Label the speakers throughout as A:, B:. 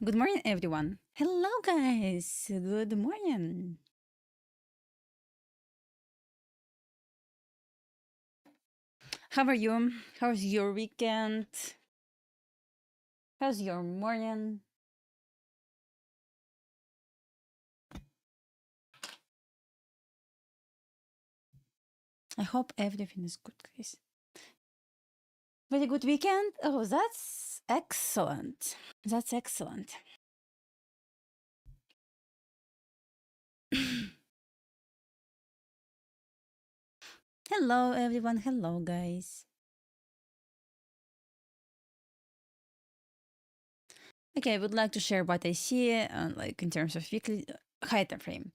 A: Good morning, everyone. Hello, guys. Good morning. How are you? How's your weekend? How's your morning? I hope everything is good, guys. Very good weekend. Oh, that's excellent. That's excellent. Hello, everyone. Hello, guys. Okay, I would like to share what I see, like in terms of weekly high time frame.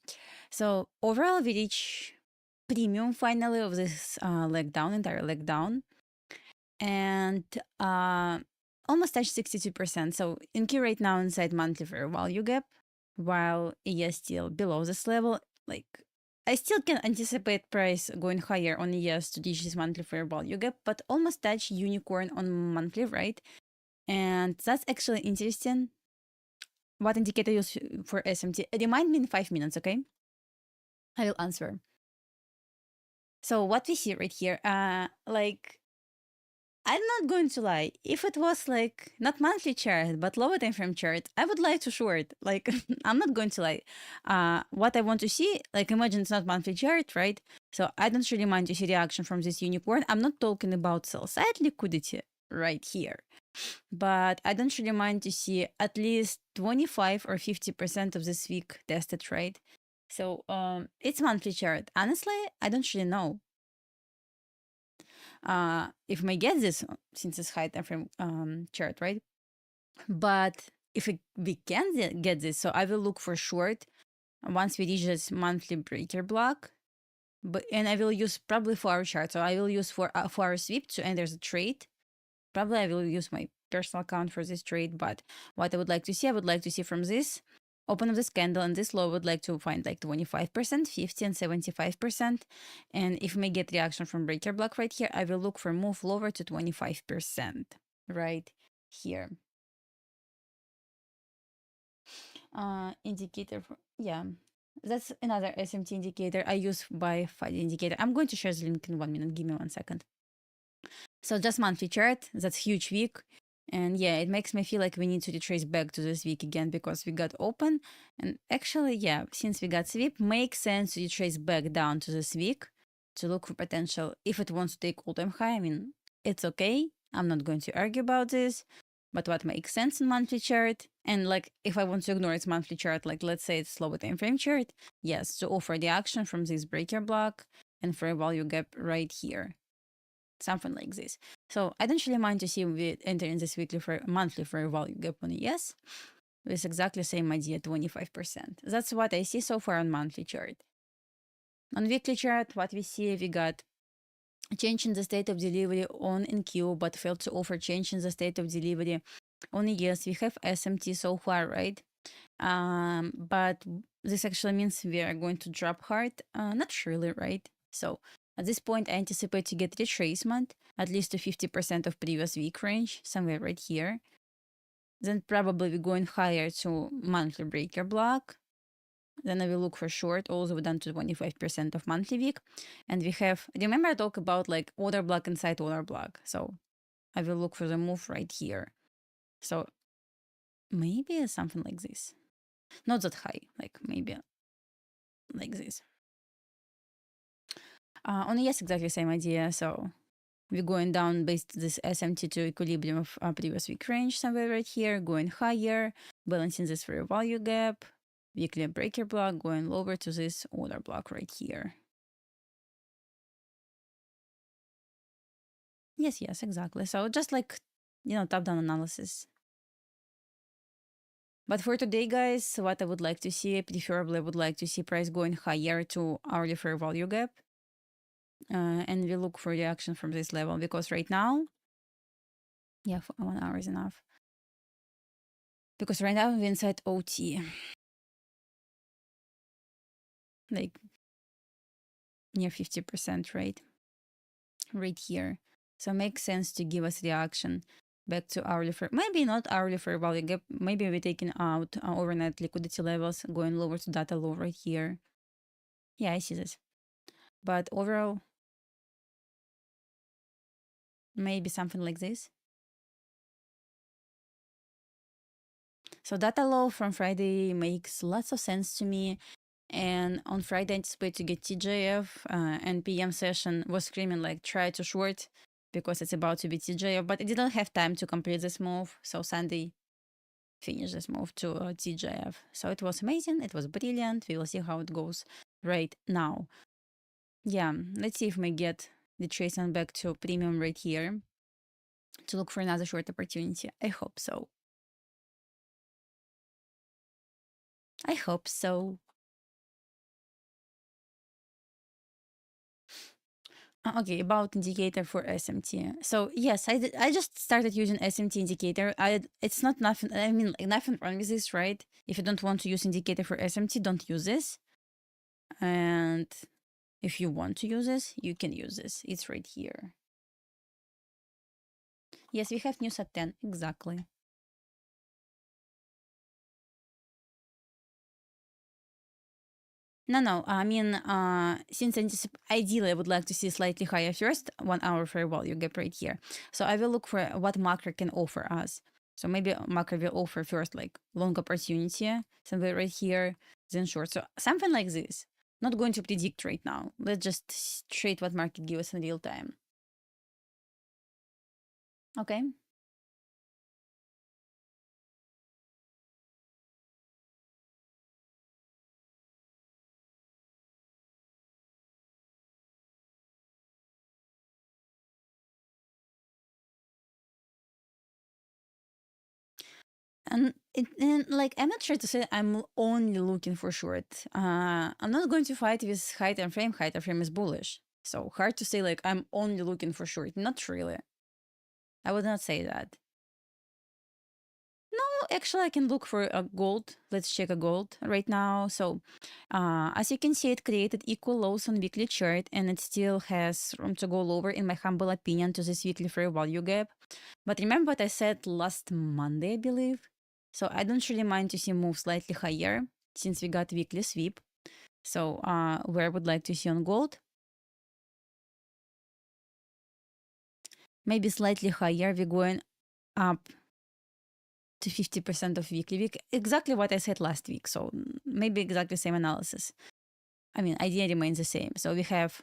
A: So overall, we reach premium finally of this leg down, entire leg down, and almost touched 62%. So in Q right now inside monthly fair value gap, while ES still below this level. Like I still can anticipate price going higher on ES to reach this monthly fair value gap, but almost touch unicorn on monthly, right? And that's actually interesting. What indicator use for SMT? Remind me in 5 minutes, okay? I will answer. So what we see right here, like I'm not going to lie. If it was like not monthly chart but lower time frame chart, I would like to short. Like I'm not going to lie. What I want to see, like imagine it's not monthly chart, right? So I don't really mind to see reaction from this unicorn. I'm not talking about sell side liquidity right here, but I don't really mind to see at least 25 or 50% of this week tested, right? So it's monthly chart. Honestly, I don't really know if we get this since it's high time frame chart, right? But if we can get this, so I will look for short once we reach this monthly breaker block. And I will use probably 4-hour chart. So I will use 4-hour sweep to enter the trade. Probably I will use my personal account for this trade. But what I would like to see, I would like to see from this open of this candle and this low, I would like to find like 25%, 50 and 75%. And if we get reaction from breaker block right here, I will look for move lower to 25% right here. Indicator for, yeah, that's another SMT indicator I use by FIDE indicator. I'm going to share the link in 1 minute. Give me 1 second. So just monthly chart, that's huge week. And yeah, it makes me feel like we need to retrace back to this week again because we got open. And actually, yeah, since we got sweep, makes sense to retrace back down to this week to look for potential. If it wants to take all-time high, I mean, it's okay. I'm not going to argue about this. But what makes sense in monthly chart, and like if I want to ignore its monthly chart, like let's say it's lower time frame chart, yes, to offer the action from this breaker block and for a value gap right here. Something like this. So I don't really mind to see we enter in this weekly for monthly for a value gap on ES. With exactly the same idea, 25%. That's what I see so far on monthly chart. On weekly chart, what we see, we got change in the state of delivery on in Q, but failed to offer change in the state of delivery on ES. We have SMT so far, right? But this actually means we are going to drop hard. Not surely, right? So at this point, I anticipate to get retracement at least to 50% of previous week range, somewhere right here. Then probably we're going higher to monthly breaker block. Then I will look for short, also down to 25% of monthly week. And we have, remember I talked about like order block inside order block. So I will look for the move right here. So maybe something like this. Not that high, like maybe like this. On yes, exactly same idea. So we're going down based this SMT to equilibrium of previous week range somewhere right here, going higher, balancing this for a value gap, weekly breaker block, going lower to this order block right here. Yes, exactly. So just like, top-down analysis. But for today, guys, what I would like to see, preferably I would like to see price going higher to hourly fair value gap. And we look for reaction from this level because right now, yeah, for 1 hour is enough. Because right now we're inside OT. Like near 50%, right? Right here. So it makes sense to give us reaction back to hourly fair, maybe not hourly fair value gap. Maybe we're taking out overnight liquidity levels, going lower to data low right here. Yeah, I see this. But overall, maybe something like this. So data low from Friday makes lots of sense to me. And on Friday, I anticipate to get TJF, and PM session was screaming like try to short because it's about to be TJF, but it didn't have time to complete this move. So Sunday finish this move to TJF. So it was amazing. It was brilliant. We will see how it goes right now. Yeah, let's see if we get the tracing back to premium right here to look for another short opportunity. I hope so. I hope so. Okay, about indicator for SMT. So yes, I just started using SMT indicator. It's not nothing. I mean, like nothing wrong with this, right? If you don't want to use indicator for SMT, don't use this. And if you want to use this, you can use this. It's right here. Yes, we have news at 10 exactly. No. I mean, since ideally I would like to see slightly higher first, 1 hour fair value gap right here. So I will look for what macro can offer us. So maybe macro will offer first like long opportunity, somewhere right here, then short. So something like this. Not going to predict right now. Let's just trade what market gives us in real time. Okay. And like I'm not sure to say I'm only looking for short. I'm not going to fight with high time frame. High time frame is bullish, so hard to say like I'm only looking for short. Not really. I would not say that. No, actually, I can look for a gold. Let's check a gold right now. So, as you can see, it created equal lows on weekly chart, and it still has room to go lower, in my humble opinion, to this weekly fair value gap. But remember what I said last Monday, I believe. So I don't really mind to see move slightly higher since we got weekly sweep. So, where I would like to see on gold, maybe slightly higher. We're going up to 50% of weekly week. Exactly what I said last week. So maybe exactly the same analysis. I mean, idea remains the same. So we have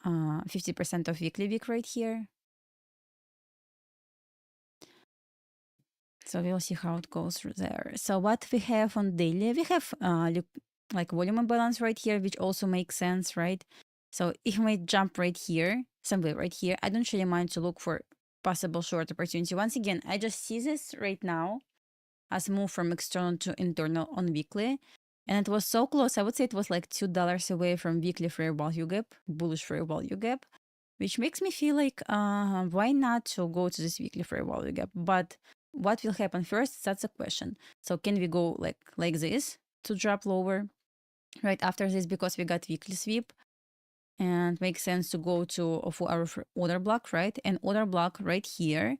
A: 50% of weekly week right here. So we'll see how it goes through there. So what we have on daily, we have like volume imbalance right here, which also makes sense, right? So if we jump right here, somewhere right here, I don't really mind to look for possible short opportunity. Once again, I just see this right now as move from external to internal on weekly. And it was so close. I would say it was like $2 away from weekly fair value gap, bullish fair value gap, which makes me feel like why not to go to this weekly fair value gap? But what will happen first? That's a question. So can we go like this to drop lower right after this because we got weekly sweep? And makes sense to go to a 4-hour order block, right? And order block right here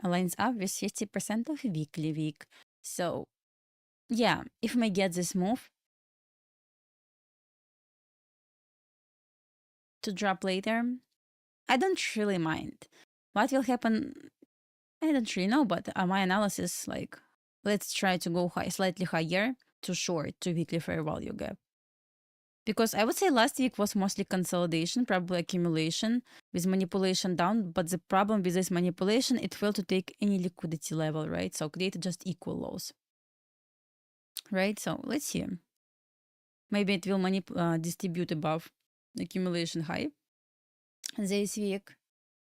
A: lines up with 50% of weekly week. So yeah, if we get this move to drop later, I don't really mind. What will happen? I don't really know, but my analysis, like, let's try to go high, slightly higher to short to weekly fair value gap. Because I would say last week was mostly consolidation, probably accumulation with manipulation down. But the problem with this manipulation, it failed to take any liquidity level, right? So created just equal lows, right? So let's see. Maybe it will distribute above accumulation high this week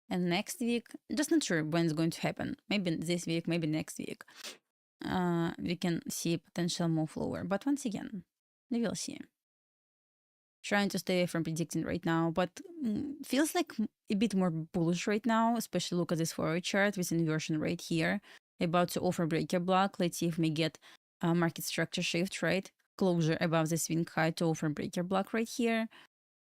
A: and next week. Just not sure when it's going to happen. Maybe this week, maybe next week. We can see potential move lower. But once again, we will see. Trying to stay away from predicting right now, but feels like a bit more bullish right now, especially look at this forward chart with inversion right here. About to offer breaker block. Let's see if we get a market structure shift, right? Closure above the swing high to offer breaker block right here.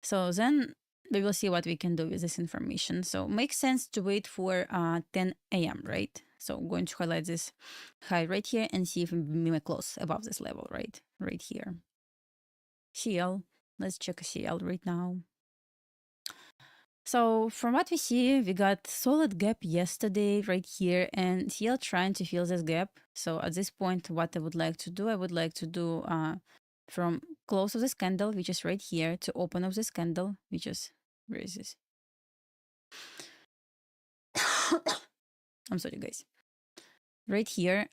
A: So then we will see what we can do with this information. So makes sense to wait for 10 a.m., right? So I'm going to highlight this high right here and see if we may close above this level, right? Right here. CL. Let's check a CL right now. So from what we see, we got solid gap yesterday right here and CL trying to fill this gap. So at this point, what I would like to do, from close of this candle, which is right here, to open of this candle, which is, where is this? I'm sorry, guys. Right here,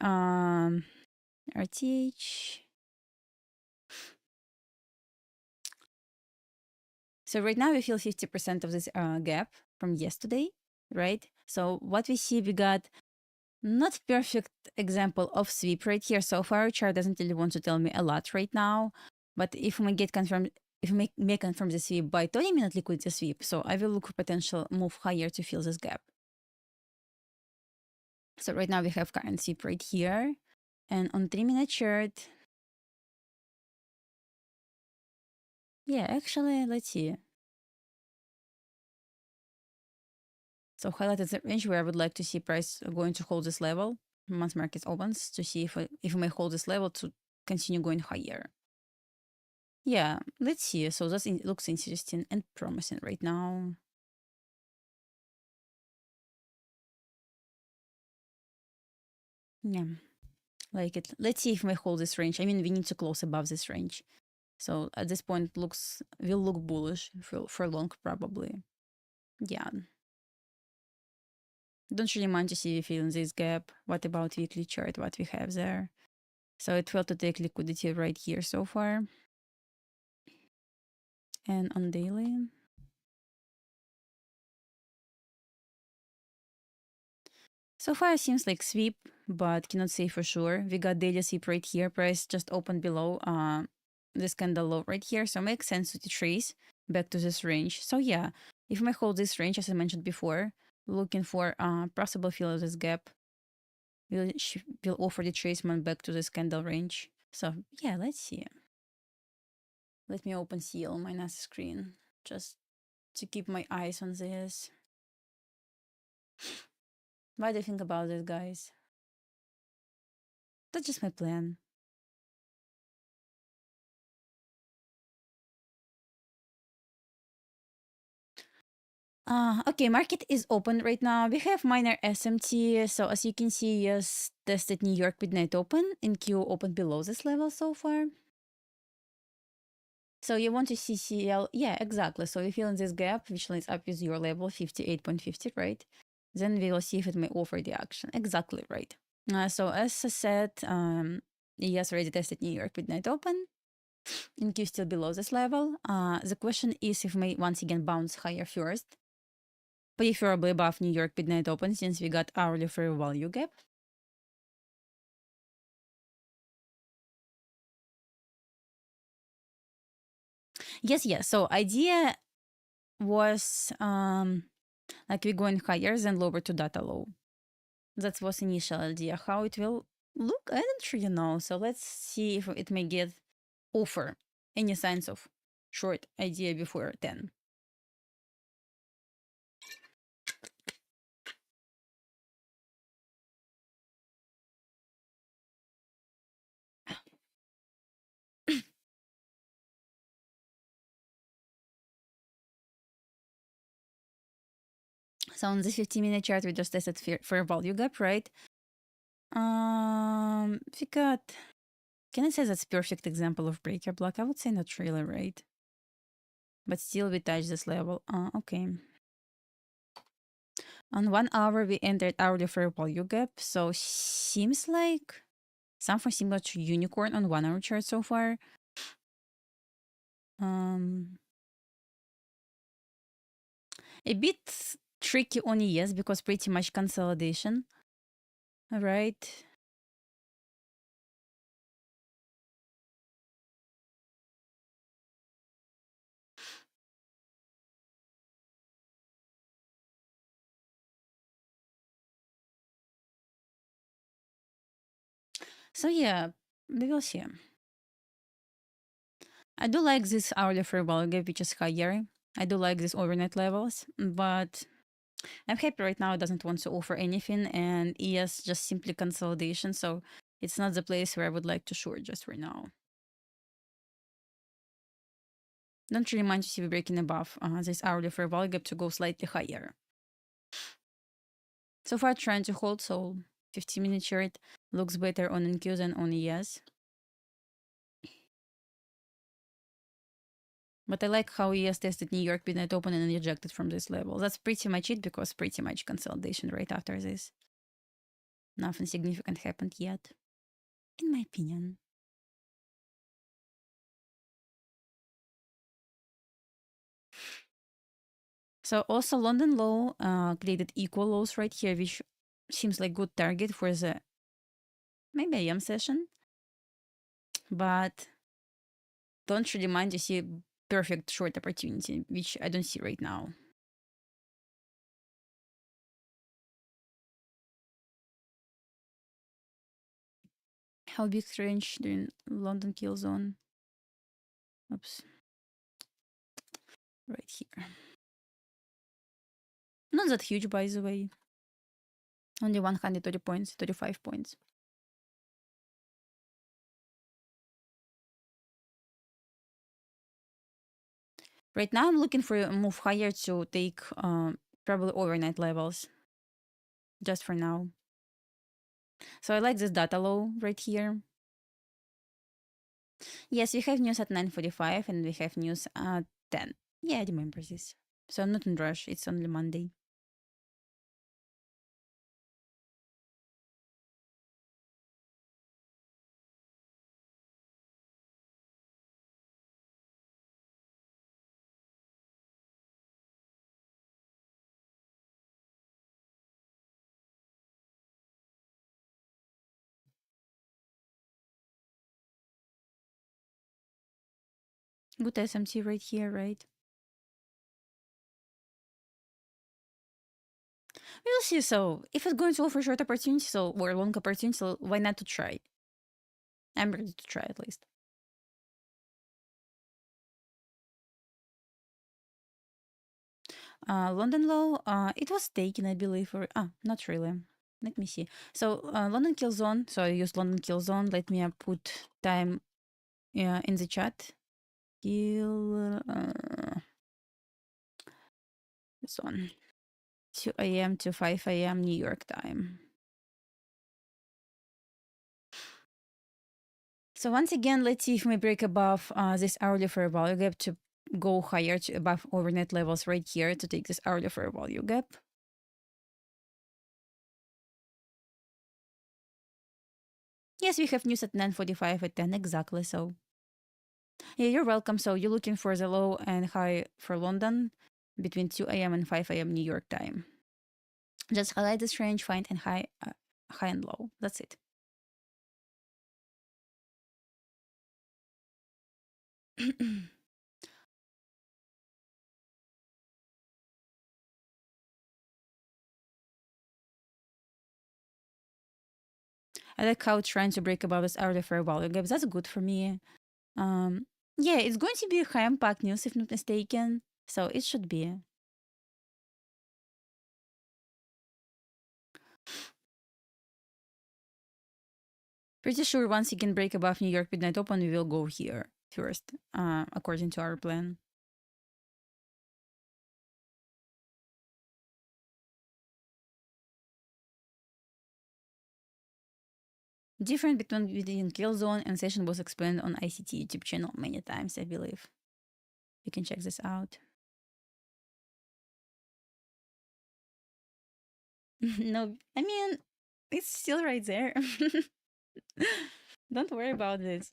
A: RTH. So right now we feel 50% of this gap from yesterday, right? So what we see, we got not perfect example of sweep right here. So far, chart doesn't really want to tell me a lot right now. But if we get confirmed, if we may confirm the sweep by 20-minute liquidity sweep, so I will look for potential move higher to fill this gap. So right now we have current sweep right here. And on 3-minute chart, yeah, actually, let's see. So highlighted the range where I would like to see price going to hold this level once market opens, to see if we may hold this level to continue going higher. Yeah, let's see. So that looks interesting and promising right now. Yeah, like it. Let's see if we hold this range. I mean, we need to close above this range. So at this point, will look bullish for long probably. Yeah. Don't really mind to see if in this gap. What about weekly chart? What we have there? So it failed to take liquidity right here so far. And on daily. So far it seems like sweep, but cannot say for sure. We got daily sweep right here. Price just opened below this candle low right here. So it makes sense to trace back to this range. So yeah, if we hold this range, as I mentioned before, looking for possible fill of this gap, we'll offer the tracement back to this candle range. So yeah, let's see. Let me open CL on my NAS screen just to keep my eyes on this. What do you think about this, guys? That's just my plan. Okay, market is open right now. We have minor SMT. So as you can see, yes, tested New York midnight open and Q open below this level so far. So you want to see CL? Yeah, exactly. So you fill in this gap, which lines up with your level 58.50, right? Then we will see if it may offer the action. Exactly right. So as I said, yes, already tested New York midnight open. And Q still below this level. The question is if may once again bounce higher first, preferably above New York midnight open, since we got hourly fair value gap. Yes. So idea was like we're going higher than lower to data low. That was initial idea. How it will look, I don't really know. So let's see if it may get offer any signs of short idea before 10. So on the 15-minute chart, we just tested fair value gap, right? We got, can I say that's perfect example of breaker block? I would say not really, right? But still we touch this level. Okay. On 1 hour, we entered hourly fair value gap. So seems like something similar to unicorn on 1 hour chart so far. A bit tricky on ES because pretty much consolidation. All right. So yeah, we will see. I do like this hourly fair value gap, which is higher. I do like these overnight levels, but I'm happy right now it doesn't want to offer anything, and ES just simply consolidation, so it's not the place where I would like to short just for now. Don't really mind to see we breaking above this hourly fair value gap to go slightly higher. So far trying to hold, so 15-minute chart looks better on NQ than on ES. But I like how ES tested New York midnight open and rejected from this level. That's pretty much it, because pretty much consolidation right after this. Nothing significant happened yet, in my opinion. So also London low created equal lows right here, which seems like good target for the maybe AM session. But don't really mind to see perfect short opportunity, which I don't see right now. How big range during London kill zone? Oops. Right here. Not that huge, by the way. Only 130 points, 35 points. Right now, I'm looking for a move higher to take probably overnight levels. Just for now. So I like this data low right here. Yes, we have news at 9:45 and we have news at 10. Yeah, I remember this. So I'm not in rush. It's only Monday. Good SMT right here, right? We'll see. So if it's going to offer short opportunity, so or long opportunity, so why not to try? I'm ready to try at least. London low, it was taken, I believe, or not really. Let me see. So London kill zone. So I used London kill zone. Let me put time in the chat. Kill this one. 2 a.m. to 5 a.m. New York time. So once again, let's see if we break above this hourly fair value gap to go higher to above overnight levels right here to take this hourly fair value gap. Yes, we have news at 9:45 at 10 exactly. So yeah, you're welcome. So you're looking for the low and high for London between 2 a.m. and 5 a.m. New York time. Just highlight this range, find and high and low. That's it. I like how it's trying to break above this hourly fair value gap. That's good for me. Yeah, it's going to be high impact news if not mistaken. So it should be. Pretty sure once you can break above New York midnight open, we will go here first, according to our plan. Difference between kill zone and session was explained on ICT YouTube channel many times, I believe. You can check this out. No, I mean, it's still right there. Don't worry about this.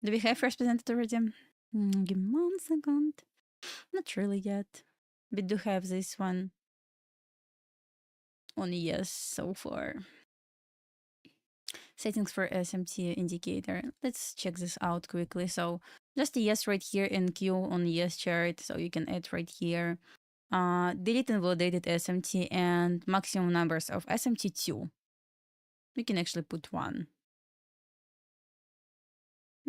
A: Do we have first presented already? Give me 1 second. Not really yet. We do have this one on yes so far. Settings for SMT indicator. Let's check this out quickly. So just a yes right here in Q on yes chart. So you can add right here. delete invalidated SMT and maximum numbers of SMT 2. We can actually put 1.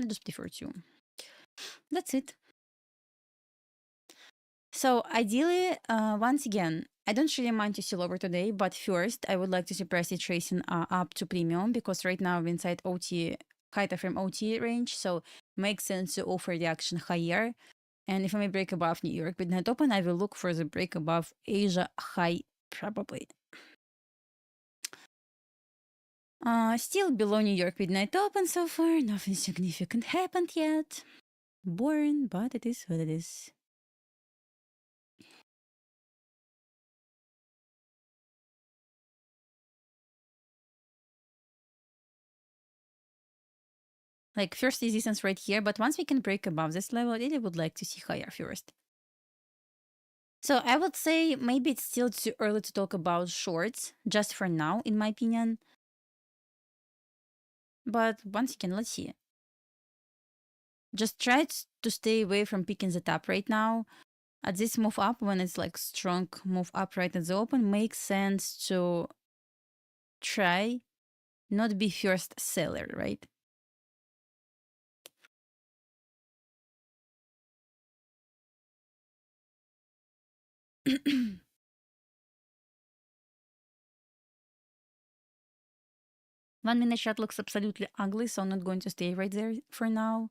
A: I just prefer 2. That's it. So ideally, once again, I don't really mind to sell over today, but first I would like to see price tracing up to premium, because right now we're inside OT, high time frame OT range, so makes sense to offer the action higher. And if I may break above New York midnight open, I will look for the break above Asia high probably. Still below New York midnight open so far. Nothing significant happened yet. Boring, but it is what it is. Like first resistance right here, but once we can break above this level, I really would like to see higher first. So I would say maybe it's still too early to talk about shorts, just for now, in my opinion. But once again, let's see. Just try to stay away from picking the top right now. At this move up, when it's like strong move up right at the open, makes sense to try not be first seller, right? One minute chart looks absolutely ugly, so I'm not going to stay right there for now.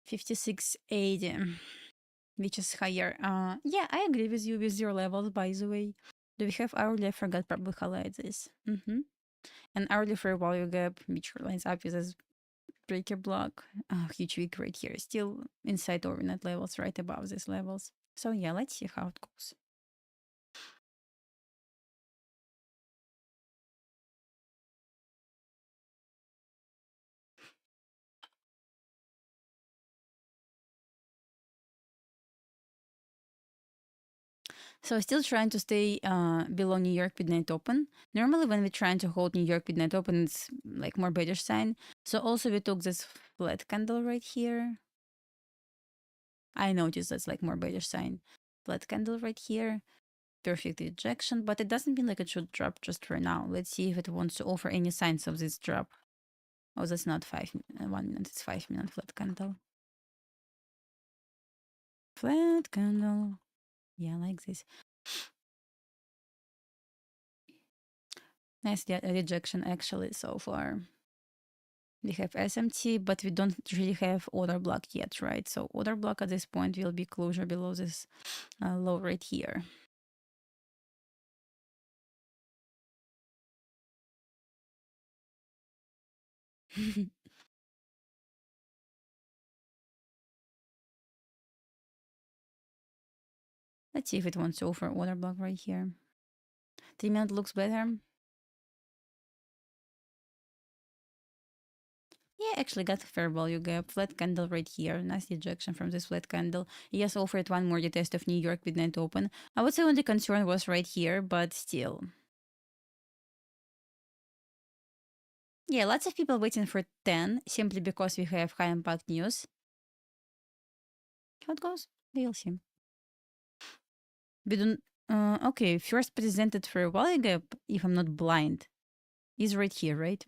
A: $56.80, which is higher. Yeah, I agree with you with your levels, by the way. Do we have hourly? I forgot, probably highlight this. And hourly fair value gap, which lines up with this breaker block. Huge week right here. Still inside overnight levels, right above these levels. So yeah, let's see how it goes. So still trying to stay below New York midnight open. Normally when we're trying to hold New York midnight open, it's like more bearish sign. So also we took this flat candle right here. I noticed that's like more bearish sign. Flat candle right here. Perfect rejection, but it doesn't mean like it should drop just for now. Let's see if it wants to offer any signs of this drop. Oh, that's not 1 minute, it's 5 minute flat candle. Flat candle. Yeah, like this. Nice rejection actually so far. We have SMT, but we don't really have order block yet, right? So order block at this point will be closure below this low right here. Let's see if it wants to offer order block right here. 3 minute looks better. Yeah, actually got fair value gap. Flat candle right here. Nice rejection from this flat candle. Yes, offered one more retest of New York midnight open. I would say only concern was right here, but still. Yeah, lots of people waiting for 10 simply because we have high impact news. How it goes? We'll see. We don't. Okay, first presented fair value gap, if I'm not blind, is right here, right?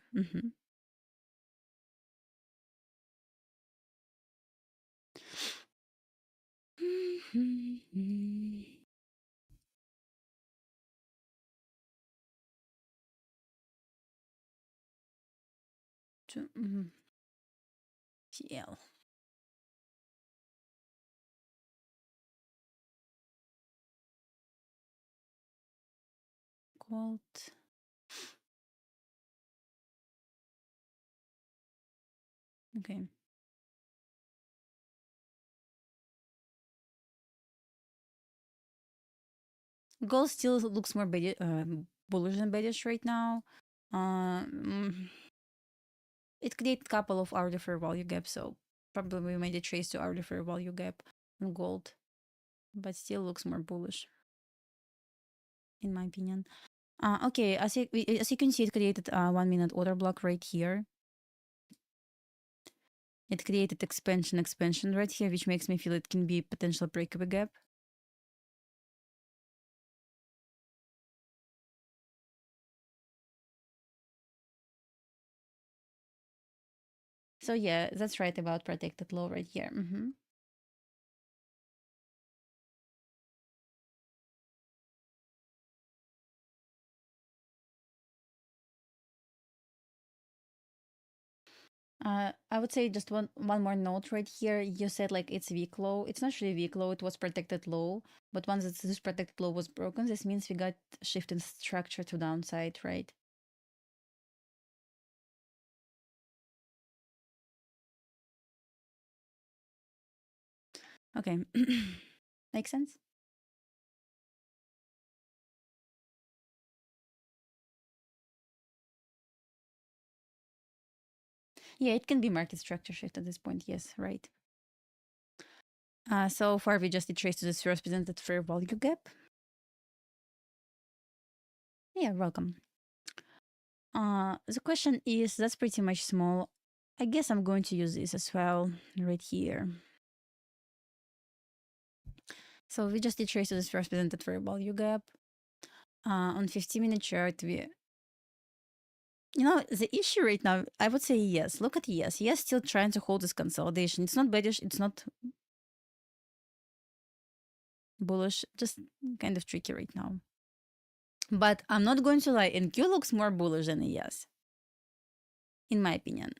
A: CL. Gold. Okay. Gold still looks more bullish than bearish right now. It created a couple of hourly fair value gaps, so probably we made a trace to hourly fair value gap on gold. but still looks more bullish, in my opinion. Okay, as you can see, it created a 1 minute order block right here. It created expansion right here, which makes me feel it can be potential breakaway gap. So yeah, that's right about protected low right here. I would say just one more note right here. You said like it's weak low. It's not really weak low. It was protected low. But once this protected low was broken, this means we got shift in structure to downside, right? Okay. Makes sense? Yeah, it can be market structure shift at this point. Yes, right. So far, we just traced to this represented fair value gap. Yeah, welcome. The question is, that's pretty much small. I guess I'm going to use this as well right here. So we just traced to this represented fair value gap. On 15-minute chart, the issue right now, I would say yes. Look at yes. Yes, still trying to hold this consolidation. It's not bearish. It's not bullish. Just kind of tricky right now. But I'm not going to lie. NQ looks more bullish than yes, in my opinion.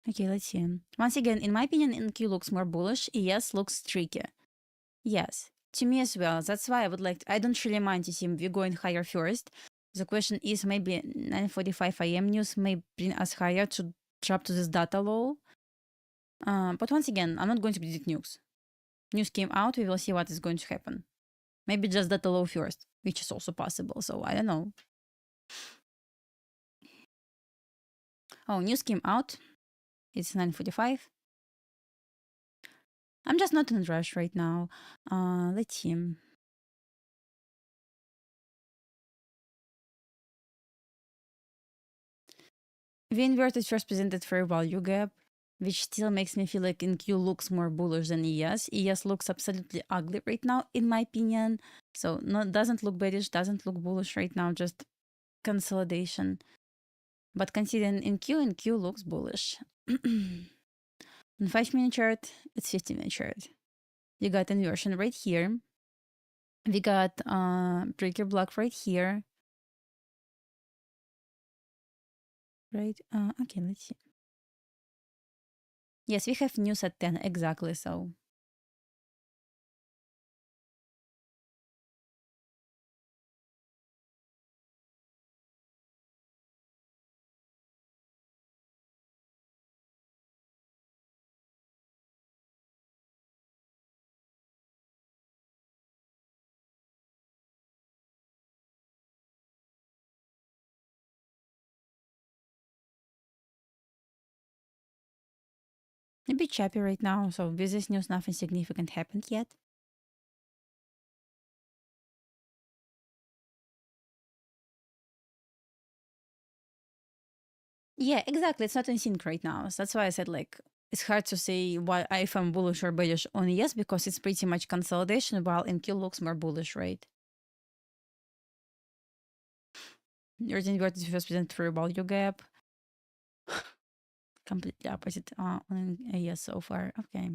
A: Okay, let's see. Once again, in my opinion, NQ looks more bullish. ES looks tricky. Yes, to me as well. That's why I would like I don't really mind to see we going higher first. The question is maybe 9:45 a.m. news may bring us higher to drop to this data low. But once again, I'm not going to predict news. News came out, we will see what is going to happen. Maybe just data low first, which is also possible. So I don't know. Oh, news came out. It's 9:45. I'm just not in a rush right now. Let's see. We inverted first presented fair value gap, which still makes me feel like NQ looks more bullish than ES. ES looks absolutely ugly right now, in my opinion. So doesn't look bearish, doesn't look bullish right now, just consolidation. But considering NQ looks bullish. On 5-minute chart, it's 15-minute chart. You got inversion right here. We got breaker block right here. Right? Okay, let's see. Yes, we have news at 10 exactly, so. A bit choppy right now, so with this news, nothing significant happened yet. Yeah, exactly. It's not in sync right now. So that's why I said like it's hard to say why if I'm bullish or bearish on yes because it's pretty much consolidation while NQ looks more bullish, right? Yours inverted first present for value gap. Completely opposite on a yes so far. Okay.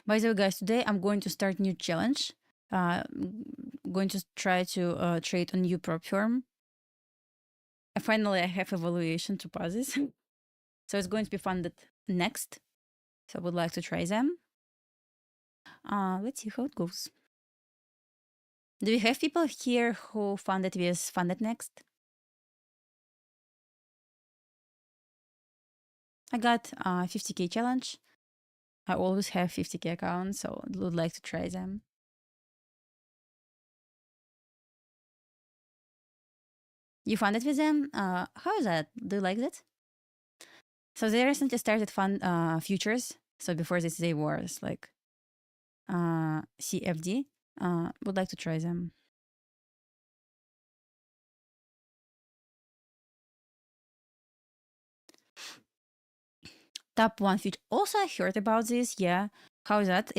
A: By the way, guys, today I'm going to start new challenge. Going to try to trade on new prop firm. Finally, I have evaluation to pass this. So it's going to be funded next. So I would like to try them. Let's see how it goes. Do we have people here who funded with Funded Next? I got 50K challenge. I always have 50K accounts, so I would like to try them. You funded with them? How is that? Do you like that? So they recently started fund futures. So before this, they were like CFD. Would like to try them. Top one future. Also, I heard about this. Yeah. How is that?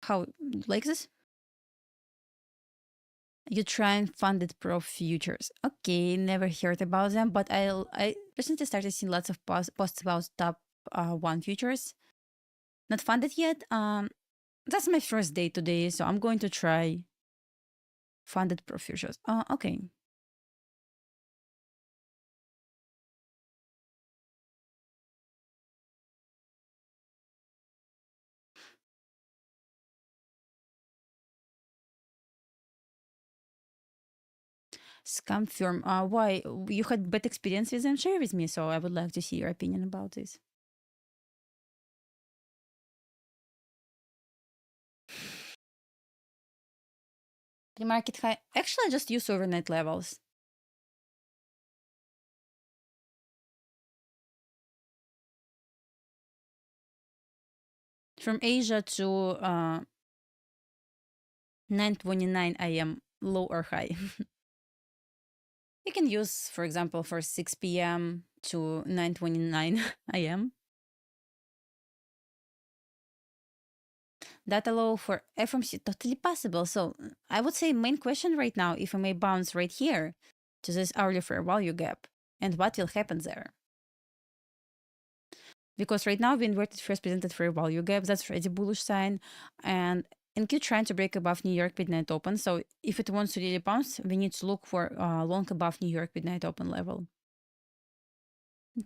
A: How like this? You try and funded pro futures. Okay, never heard about them, but I recently started seeing lots of posts about top one futures. Not funded yet. That's my first day today, so I'm going to try funded pro futures. Okay. Scam firm. Why you had bad experience with them? Share with me, so I would like to see your opinion about this. Pre-market high. Actually, I just use overnight levels. From Asia to 9:29 a.m. low or high. You can use, for example, for 6 p.m. to 9:29 a.m. Data low for FMC, totally possible. So I would say main question right now, if I may bounce right here to this hourly fair value gap, and what will happen there? Because right now, the inverted first presented fair value gap, that's already bullish sign. And NQ trying to break above New York midnight open. So if it wants to really bounce, we need to look for long above New York midnight open level.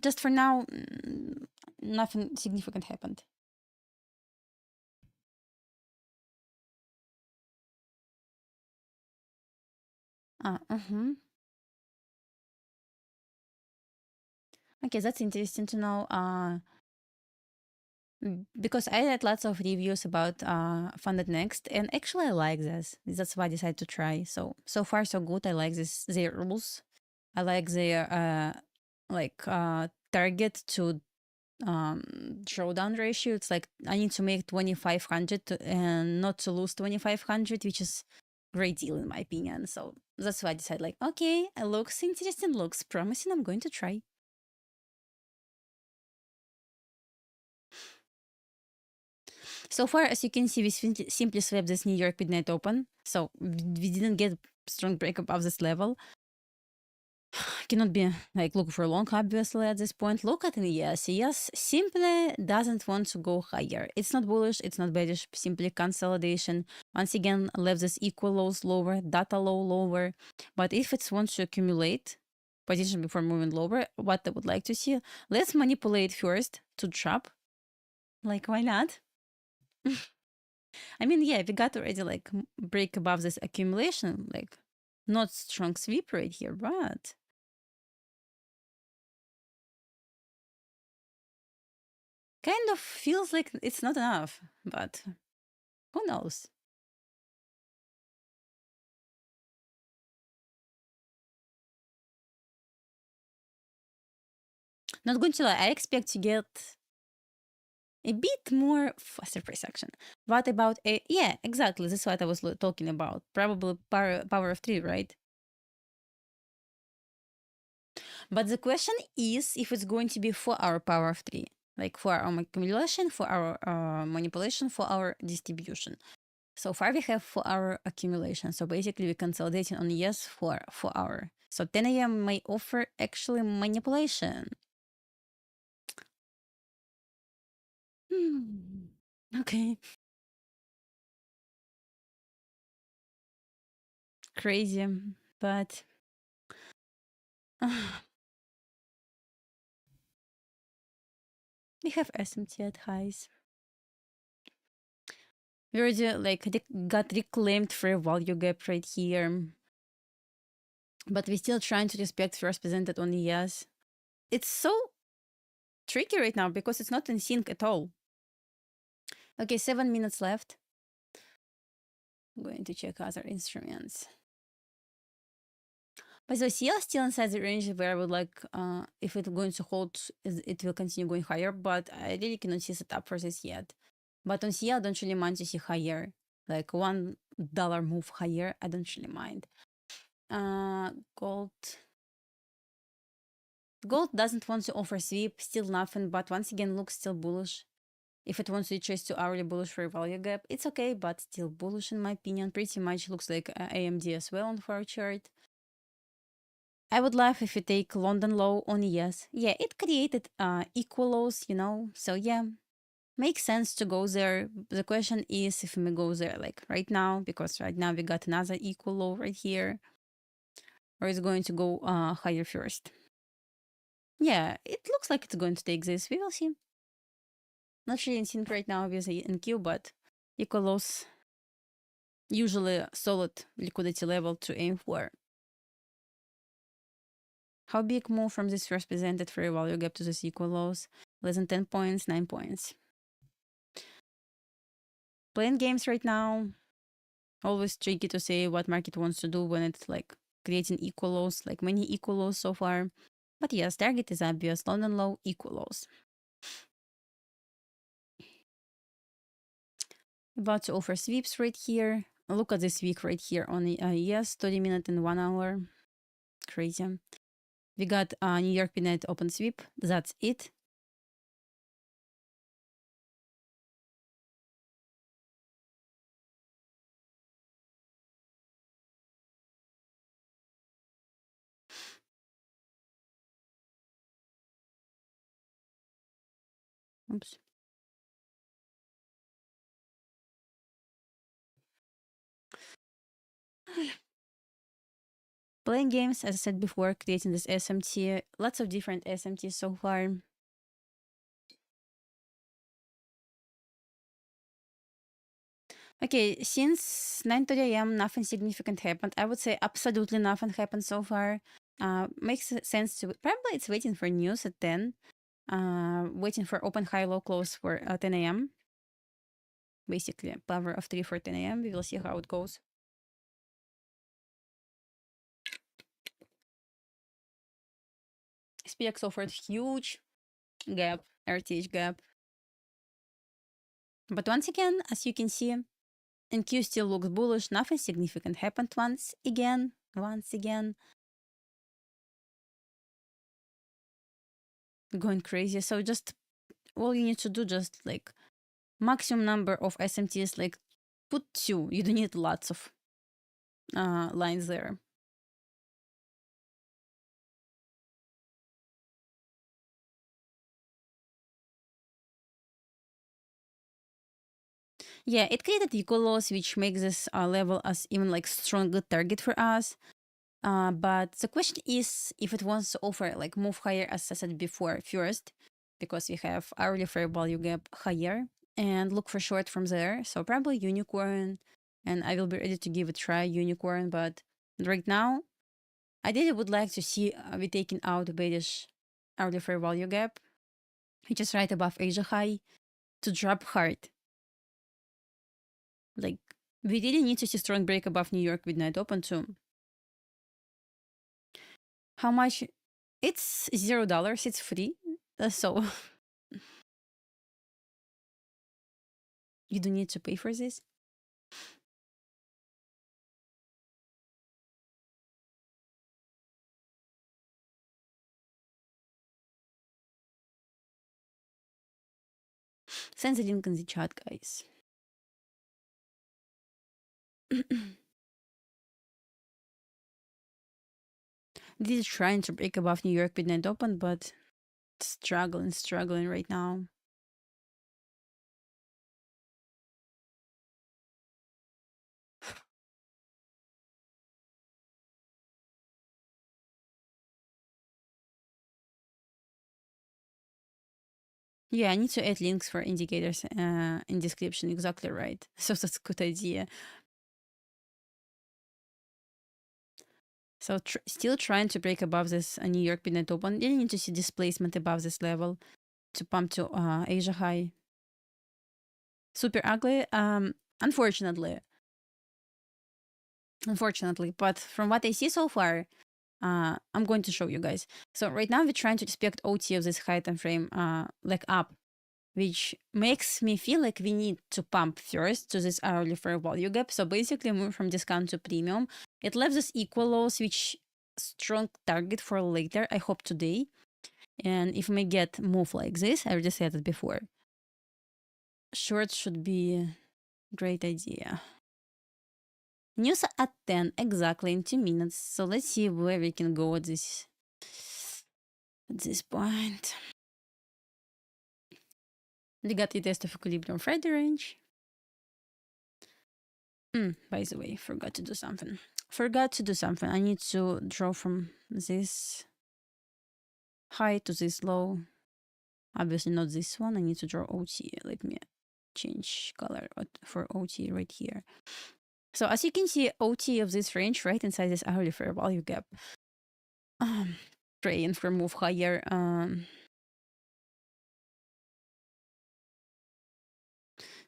A: Just for now, nothing significant happened. Okay, that's interesting to know. Because I read lots of reviews about Funded Next, and actually I like this. That's why I decided to try. So far so good. I like their rules. I like their target to drawdown ratio. It's like I need to make 2,500 and not to lose 2,500, which is great deal in my opinion. So that's why I decided like, okay, it looks interesting, looks promising. I'm going to try. So far, as you can see, we simply swept this New York midnight open. So we didn't get strong break above this level. Cannot be like look for long, obviously, at this point. Look at ES. ES simply doesn't want to go higher. It's not bullish, it's not bearish, simply consolidation. Once again, left this equal lows lower, data low lower. But if it wants to accumulate position before moving lower, what I would like to see, let's manipulate first to drop. Like, why not? I mean, yeah, we got already like break above this accumulation, like not strong sweep right here, but kind of feels like it's not enough, but who knows? Not going to lie, I expect to get a bit more faster price action. What about a, yeah, exactly, this is what I was talking about. Probably power of three, right? But the question is if it's going to be for our power of three, like for our accumulation, for our manipulation, for our distribution. So far we have for our accumulation. So basically we're consolidating on yes for our. So 10 a.m. may offer actually manipulation. Okay. Crazy. But we have SMT at highs. We already like got reclaimed fair value gap right here, but we're still trying to respect first presented on ES. It's so tricky right now because it's not in sync at all. Okay, 7 minutes left. I'm going to check other instruments. By the way, CL still inside the range where I would like, if it's going to hold, it will continue going higher, but I really cannot see setup for this yet. But on CL, I don't really mind to see higher, like $1 move higher. I don't really mind. Gold. Gold doesn't want to offer sweep, still nothing, but once again looks still bullish. If it wants to retrace to hourly bullish for a value gap, it's okay, but still bullish in my opinion. Pretty much looks like AMD as well on our chart. I would love if you take London low on ES. Yeah, it created equal lows, you know, so yeah, makes sense to go there. The question is if we go there like right now, because right now we got another equal low right here, or is going to go higher first. Yeah, it looks like it's going to take this. We will see. Not really in sync right now with the NQ, but equal lows usually a solid liquidity level to aim for. How big move from this first presented fair value gap to this equal lows? Less than 10 points, 9 points. Playing games right now, always tricky to say what market wants to do when it's like creating equal lows, like many equal lows so far. But yes, target is obvious. London low, equal lows. About to offer sweeps right here. Look at this week right here on the yes, 30 minute and 1 hour. Crazy. We got New York midnight open sweep. That's it. Oops. Playing games, as I said before, creating this SMT. Lots of different SMTs so far. Okay, since 9:30 a.m., nothing significant happened. I would say absolutely nothing happened so far. Makes sense to probably it's waiting for news at 10. Waiting for open high low close for 10 a.m. Basically, power of 3 for 10 a.m. We will see how it goes. SPX offered huge gap, RTH gap. But once again, as you can see, NQ still looks bullish. Nothing significant happened once again. Going crazy. So just all you need to do, just like maximum number of SMTs, like put 2. You don't need lots of lines there. Yeah, it created equal lows, which makes this level as even like stronger target for us. But the question is if it wants to offer like move higher, as I said before, first, because we have hourly fair value gap higher, and look for short from there. So probably unicorn, and I will be ready to give it a try, unicorn. But right now, I really would like to see we taking out the bearish hourly fair value gap, which is right above Asia high, to drop hard. Like, we really need to see strong break above New York midnight open too. How much? It's $0. It's free. So you don't need to pay for this. Send the link in the chat, guys. This is trying to break above New York midnight open, but struggling right now. Yeah, I need to add links for indicators in description. Exactly right. So that's a good idea. So still trying to break above this New York midnight open. You need to see displacement above this level to pump to Asia high. Super ugly. Unfortunately. But from what I see so far, I'm going to show you guys. So right now we're trying to respect OT of this high time frame, like up, which makes me feel like we need to pump first to this hourly fair value gap. So basically move from discount to premium. It left us equal lows, which strong target for later, I hope today. And if we get move like this, I already said it before, short should be a great idea. News at 10 exactly in 2 minutes. So let's see where we can go at this point. We got the test of equilibrium Friday range. By the way, forgot to do something. I need to draw from this high to this low. Obviously not this one. I need to draw OT. Let me change color for OT right here. So as you can see, OT of this range right inside this hourly fair value gap. Praying for move higher.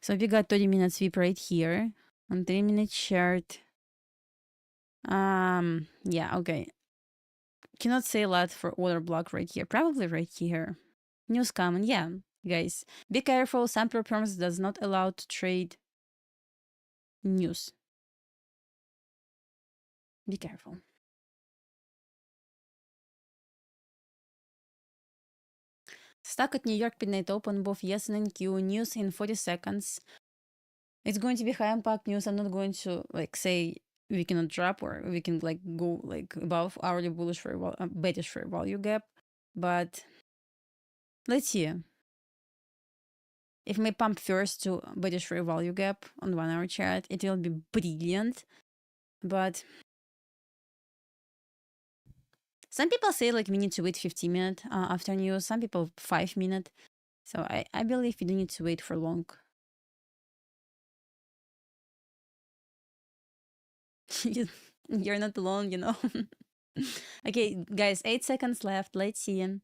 A: So we got 30-minute sweep right here on 3-minute chart. Yeah, okay. Cannot say a lot for order block right here. Probably right here. News coming. Yeah, guys, be careful. Sample performance does not allow to trade news. Be careful. Stuck at New York midnight open, both yes and NQ. News in 40 seconds. It's going to be high impact news. I'm not going to like say we cannot drop or we can like go like above hourly bullish for bearish for value gap, but let's see. If we pump first to bearish for value gap on 1 hour chart, it will be brilliant. But some people say like we need to wait 15 minutes after news. Some people 5 minutes. So I believe we don't need to wait for long. You're not alone, you know. Okay, guys, 8 seconds left. Let's see.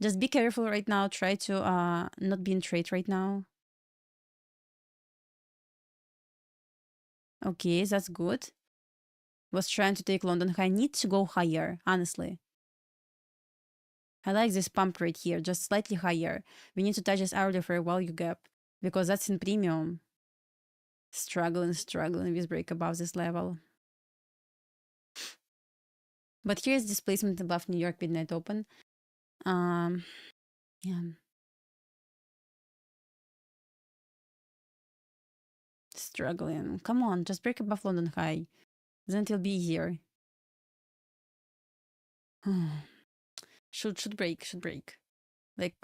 A: Just be careful right now. Try to not be in trade right now. Okay, that's good. Was trying to take London high. Need to go higher, honestly. I like this pump right here, just slightly higher. We need to touch this hourly fair value gap because that's in premium. Struggling with break above this level. But here's displacement above New York midnight open. Yeah. Struggling. Come on, just break above London high. Then it'll be easier. should break. Like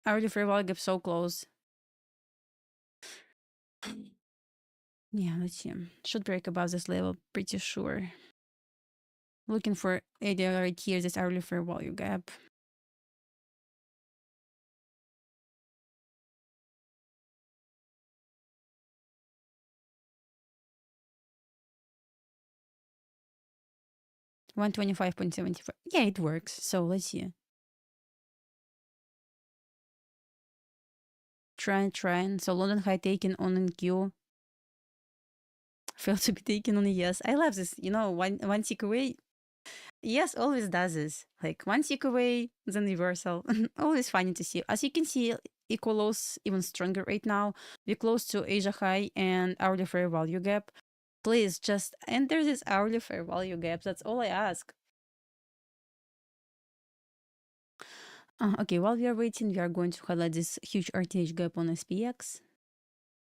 A: hourly fair value gap so close. Yeah, let's see. Should break above this level, pretty sure. Looking for area right here, this hourly fair value gap. $125.75. Yeah, it works. So let's see. Trying. So London high taken on NQ. Failed to be taken on a yes. I love this. You know, one tick away. Yes, always does this. Like one tick away, then reversal. Always funny to see. As you can see, equal lows even stronger right now. We're close to Asia high and hourly fair value gap. Please just enter this hourly fair value gap. That's all I ask. Okay, while we are waiting, we are going to highlight this huge RTH gap on SPX.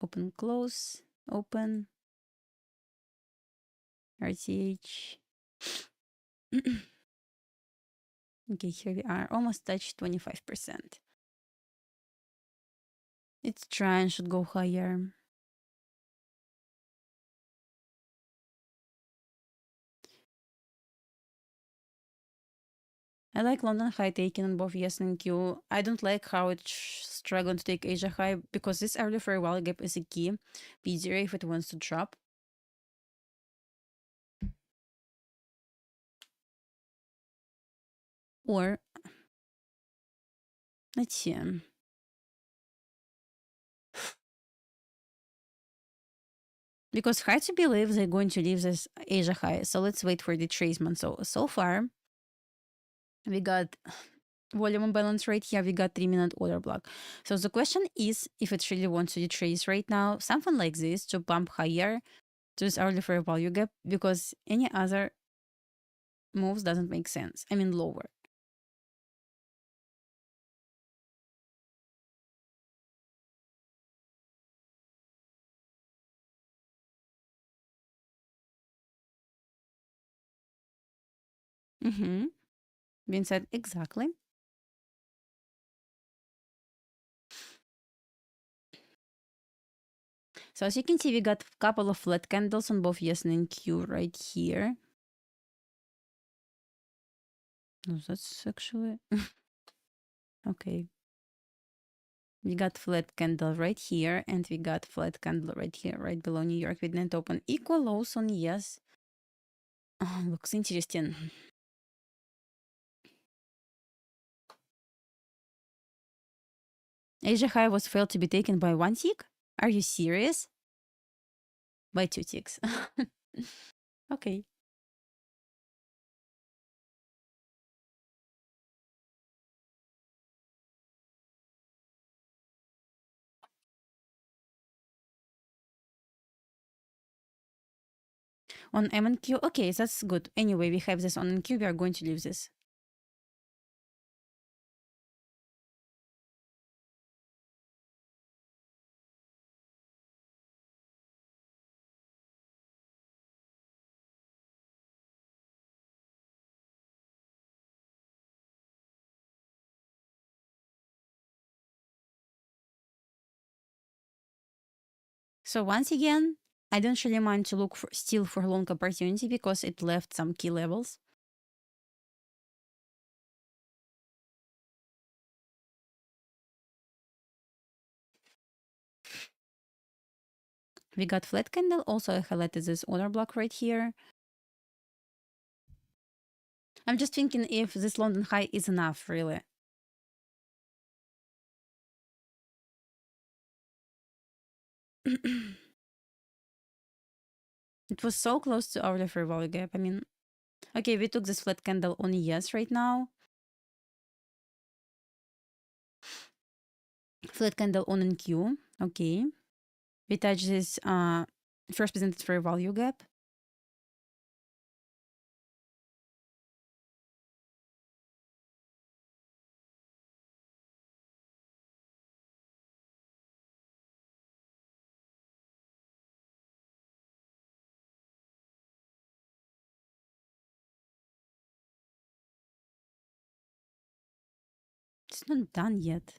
A: Open, close, open. RTH. Okay, here we are. Almost touched 25%. It's trying, should go higher. I like London high taken on both yes and Q. I don't like how it's struggling to take Asia high because this early fair value gap is a key P0 if it wants to drop. Or let's see. Because hard to believe they're going to leave this Asia high. So let's wait for the retracement. So far, we got volume imbalance right here. We got 3-minute order block. So the question is if it really wants to retrace right now, something like this to bump higher to this early fair value gap, because any other moves doesn't make sense. I mean lower. Mm-hmm. Being said exactly. So as you can see, we got a couple of flat candles on both yes and Q right here. No, that's actually okay. We got flat candle right here, and we got flat candle right here, right below New York with net open. Equal lows on yes. Oh, looks interesting. Asia high was failed to be taken by 1 tick? Are you serious? By 2 ticks. Okay. On M and Q, okay, that's good. Anyway, we have this on NQ, we are going to leave this. So once again, I don't really mind to look still for long opportunity because it left some key levels. We got flat candle. Also, I highlighted this order block right here. I'm just thinking if this London high is enough, really. It was so close to our fair value gap. I mean, okay, we took this flat candle on yes right now. Flat candle on NQ. Okay. We touch this first presented fair value gap. It's not done yet.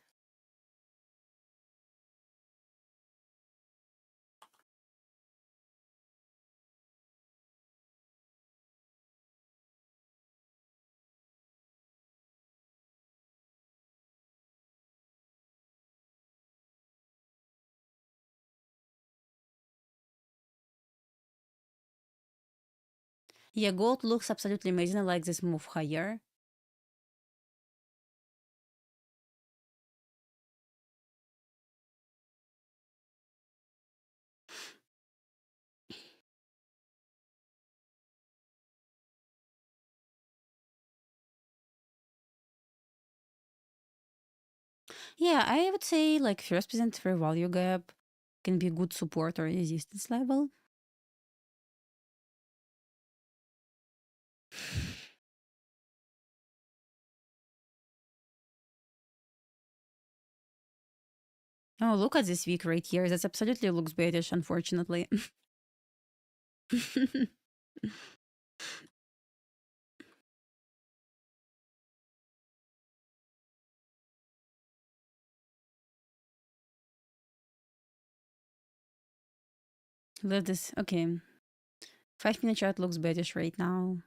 A: Yeah, gold looks absolutely amazing. I like this move higher. Yeah, I would say like first presented fair value gap can be a good support or resistance level. Oh, look at this week right here. That absolutely looks bearish, unfortunately. Let this. Okay. 5-minute chart looks bearish right now.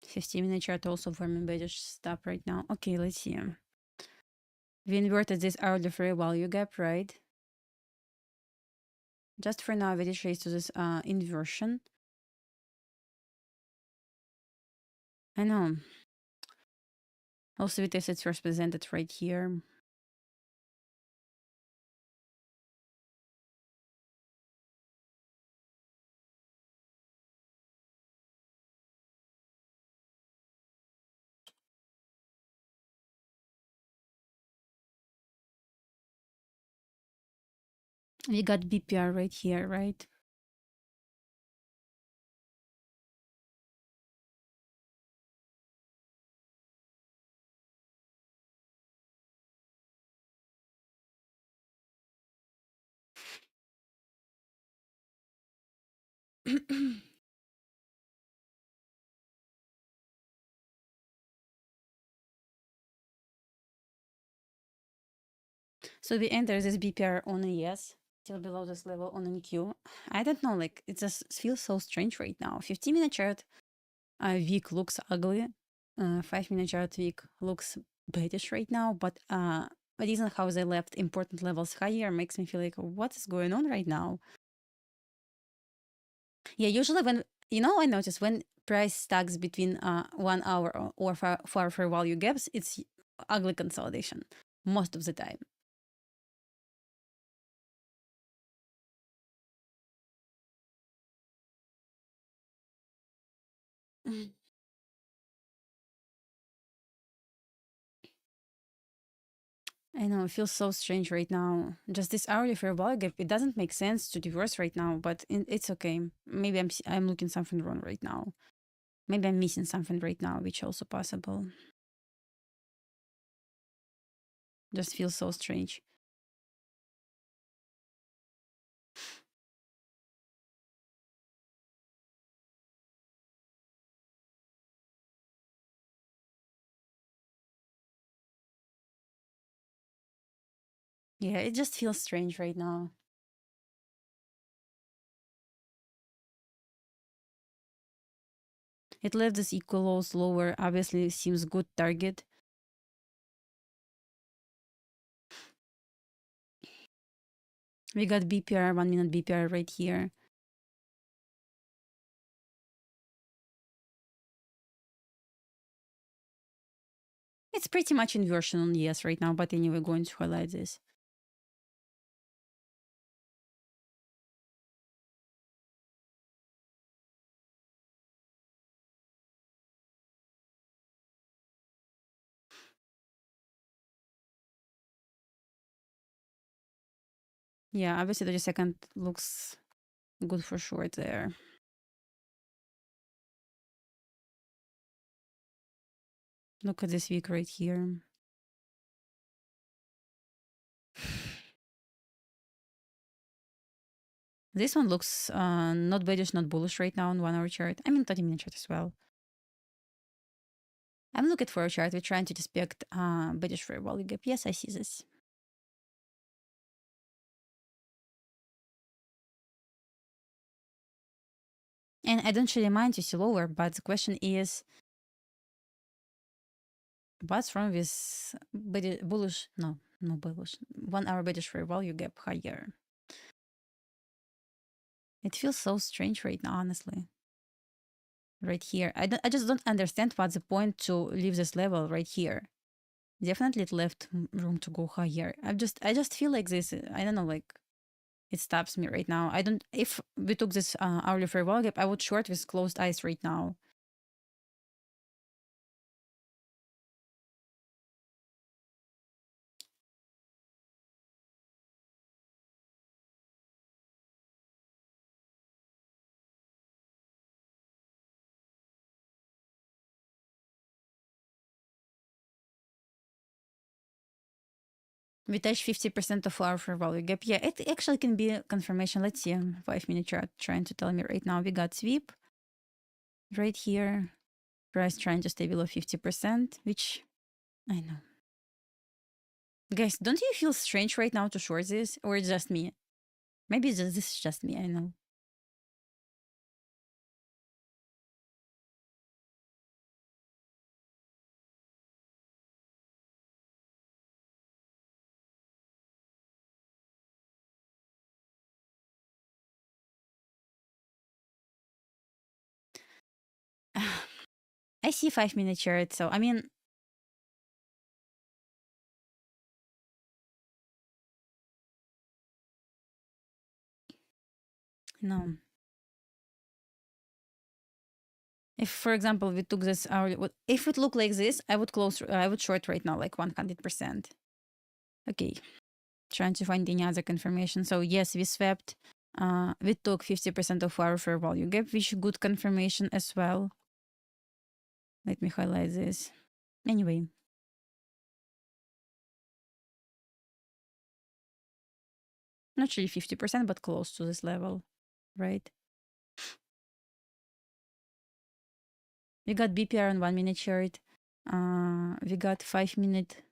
A: 15-minute chart also forming bearish stop right now. Okay, let's see. We inverted this hourly fair value gap, right? Just for now, we did trace to this inversion. I know. Also, with this, it's represented right here. We got BPR right here, right? So we enter this BPR on a yes, still below this level on NQ. I don't know, like it just feels so strange right now. 15-minute chart week looks ugly. 5-minute chart week looks bearish right now, but the reason how they left important levels higher makes me feel like what is going on right now. Yeah, usually when I notice when price stacks between 1 hour or far fair value gaps, it's ugly consolidation most of the time. I know, it feels so strange right now. Just this hourly fair value gap, it doesn't make sense to divorce right now, but it's okay. Maybe I'm looking something wrong right now. Maybe I'm missing something right now, which also possible. Just feels so strange. Yeah, it just feels strange right now. It left this equal lows lower, obviously seems good target. We got BPR, 1 minute BPR right here. It's pretty much inversion on yes right now, but anyway, going to highlight this. Yeah, obviously 30-second looks good for short there. Look at this week right here. This one looks not bearish, not bullish right now on 1 hour chart. I mean 30-minute chart as well. I'm looking for a chart. We're trying to respect bearish fair value gap. Yes, I see this. And I don't really mind to see lower, but the question is, what's wrong with bullish? No bullish. 1 hour bearish fair value gap higher. It feels so strange right now, honestly. Right here, I just don't understand what's the point to leave this level right here. Definitely it left room to go higher. I just feel like this. I don't know, like it stops me right now. I don't. If we took this hourly fair value gap, I would short with closed eyes right now. We touch 50% of our fair value gap. Yeah, it actually can be a confirmation. Let's see, 5-minute chart trying to tell me right now. We got sweep right here. Price trying to stay below 50%, which I know. Guys, don't you feel strange right now to short this, or it's just me? Maybe this is just me. I know. I see 5-minute chart. So, I mean, no. If, for example, we took this hourly, if it looked like this, I would short right now, like 100%. Okay. Trying to find any other confirmation. So yes, we swapped. We took 50% of our fair value gap, which good confirmation as well. Let me highlight this. Anyway. Not really 50%, but close to this level, right? We got BPR on 1-minute chart. We got 5-minute.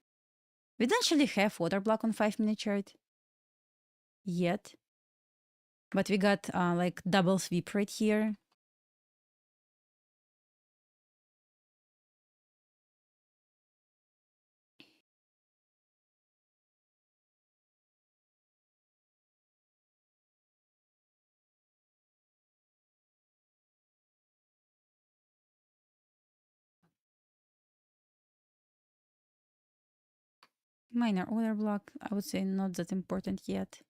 A: We don't actually have water block on 5-minute chart yet. But we got like double sweep right here. Minor order block, I would say not that important yet.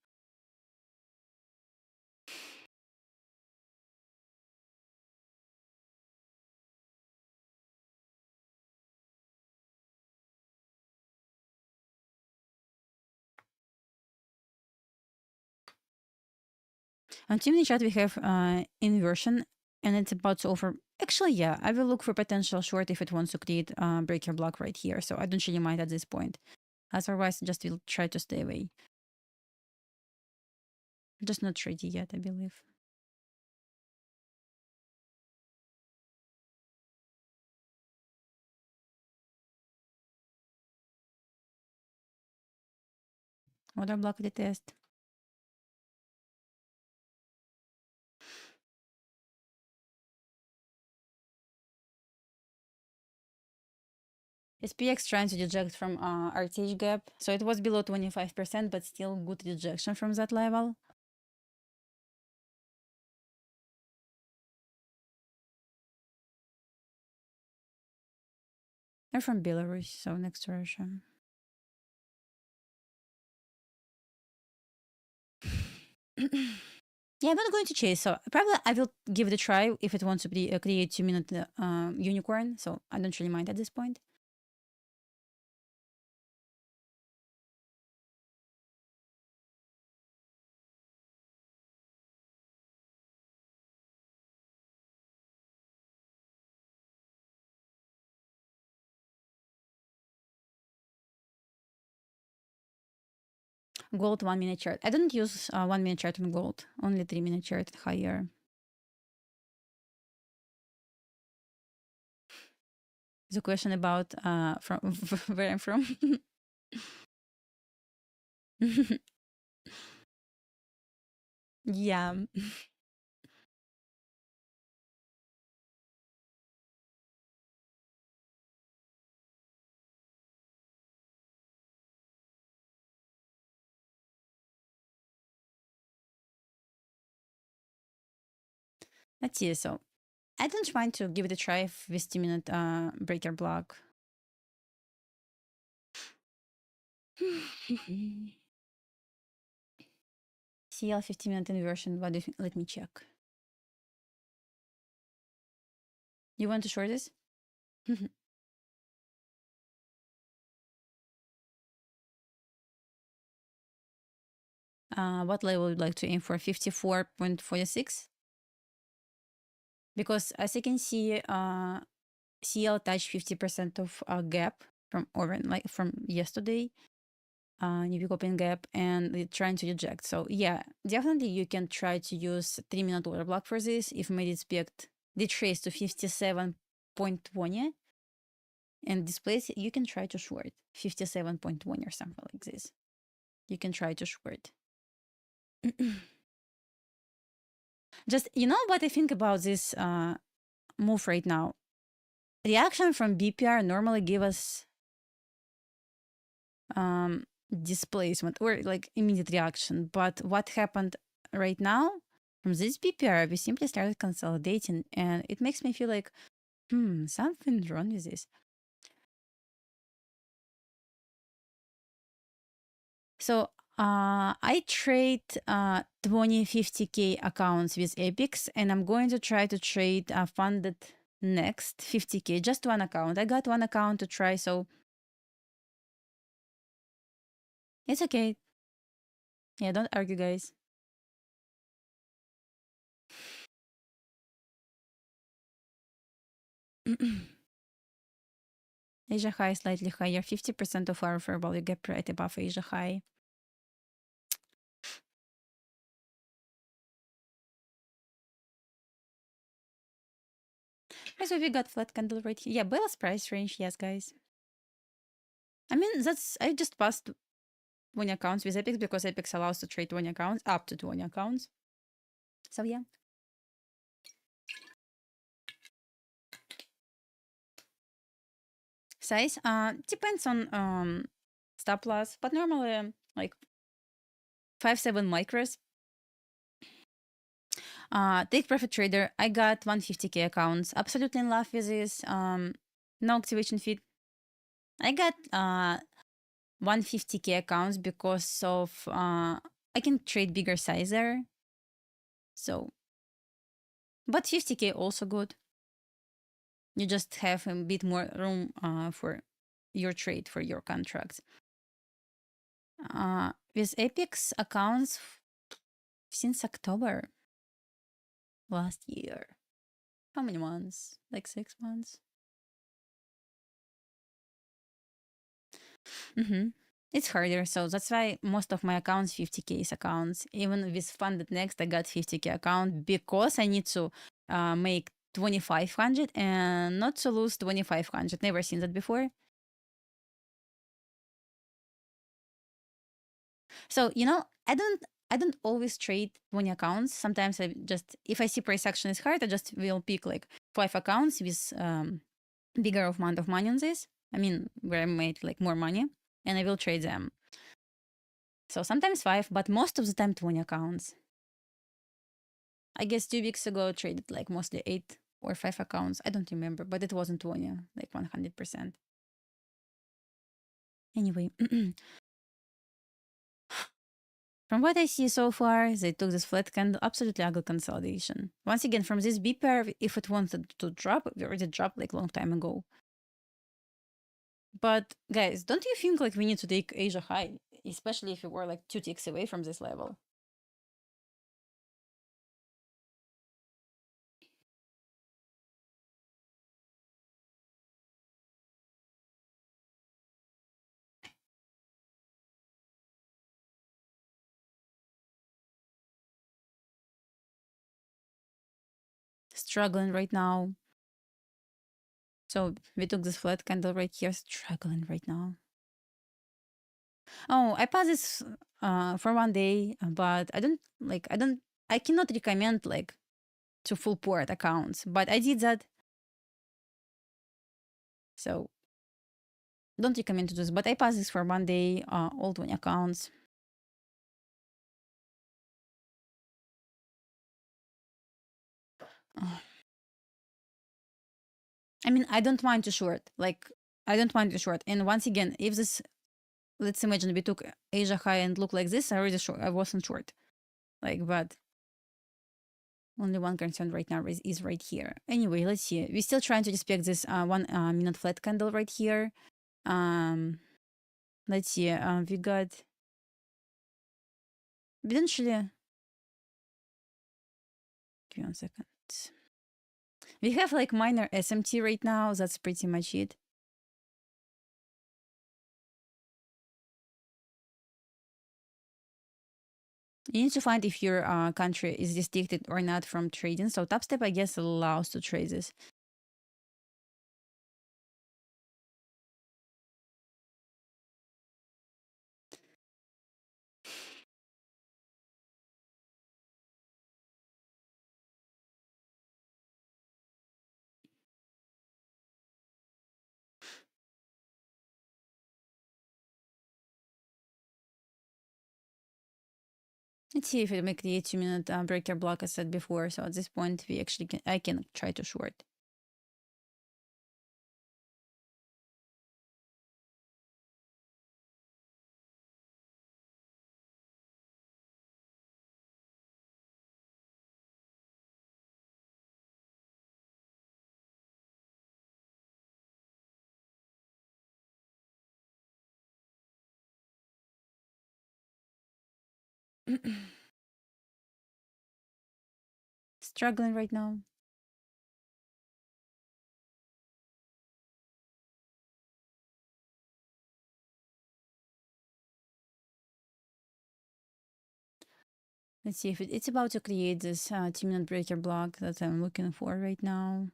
A: On team chat, we have inversion, and it's about to offer. Actually, yeah, I will look for potential short if it wants to create breaker block right here. So I don't really mind at this point. Otherwise, just will try to stay away. Just not ready yet, I believe. Order block retest. SPX trying to reject from RTH gap. So it was below 25%, but still good rejection from that level. They're from Belarus, so next to Russia. Yeah, I'm not going to chase. So probably I will give it a try if it wants to be create 2-minute unicorn. So I don't really mind at this point. Gold 1-minute chart. I don't use 1-minute chart on gold. Only 3-minute chart higher. The question about from where I'm from. Yeah. Let's see. So I don't mind to give it a try with 2-minute breaker block. CL 15-minute inversion. What do you think? Let me check. You want to short this? What level would you like to aim for? 54.46? Because as you can see, CL touched 50% of gap from from yesterday. New week open gap, and it's trying to reject. So yeah, definitely you can try to use 3-minute order block for this. If made expect retrace to 57.20 and displace it, you can try to short 57.20 or something like this. You can try to short. Just, you know what I think about this move right now? Reaction from BPR normally give us displacement or like immediate reaction. But what happened right now from this BPR, we simply started consolidating, and it makes me feel like Something wrong with this. So I trade 50K accounts with Epics, and I'm going to try to trade funded next 50K, just one account. I got one account to try, so it's okay. Yeah, don't argue, guys. Asia high slightly higher, 50% of our fair value gap right above Asia high. Okay, so we got flat candle right here. Yeah, Bella's price range, yes, guys. I mean, I just passed 20 accounts with Epics because Epics allows to trade 20 accounts, up to 20 accounts. So yeah. Size, depends on stop loss, but normally like 5-7 micros. Take profit trader, I got 150K accounts. Absolutely in love with this. No activation fee. I got 150K accounts because of I can trade bigger size there. So, but 50K also good. You just have a bit more room for your trade, for your contracts. With Apex accounts since October last year. How many months? Like 6 months? It's harder, so that's why most of my accounts 50K accounts. Even with funded next, I got 50K account because I need to make 2,500 and not to lose 2,500. Never seen that before. So I don't always trade 20 accounts. Sometimes I just, if I see price action is hard, I just will pick like 5 accounts with bigger amount of money on this. I mean, where I made like more money, and I will trade them. So sometimes 5, but most of the time 20 accounts. I guess 2 weeks ago I traded like mostly 8 or 5 accounts. I don't remember, but it wasn't 20, like 100%. Anyway, from what I see so far, they took this flat candle, absolutely ugly consolidation. Once again, from this B pair, if it wanted to drop, it already dropped like long time ago. But guys, don't you think like we need to take Asia high, especially if we were like 2 ticks away from this level? Struggling right now. So we took this flat candle right here, struggling right now. Oh, I passed this for one day, but I cannot recommend like to full port accounts, but I did that. So don't recommend to do this, but I passed this for one day, all 20 accounts. I mean, I don't mind to short, like I don't mind to short. And once again, if this, let's imagine we took Asia high and look like this, I already short, I wasn't short. Like, but only one concern right now is right here. Anyway, let's see. We're still trying to respect this 1 minute flat candle right here. Let's see. We got eventually. Give me 1 second. We have like minor SMT right now. That's pretty much it. You need to find if your country is restricted or not from trading. So Topstep, I guess, allows to trade this. Let's see if it may create 2-minute breaker block as said before. So at this point, I can try to short. Struggling right now. Let's see if it's about to create this 2-minute breaker block that I'm looking for right now.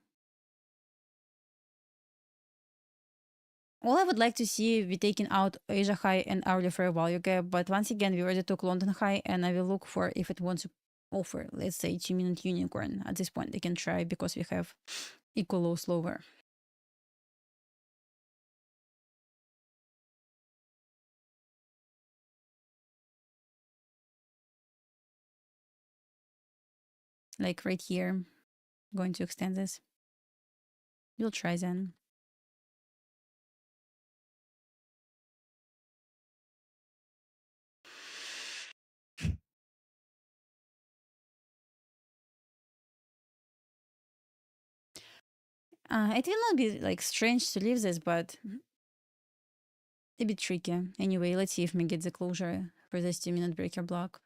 A: All I would like to see, we taking out Asia high and hourly fair value gap, but once again, we already took London high, and I will look for if it wants to offer, let's say, 2-minute unicorn. At this point, they can try because we have equal lows lower. Like right here, going to extend this. We'll try then. It will not be like strange to leave this, but a bit tricky. Anyway, let's see if we get the closure for this 2-minute breaker block.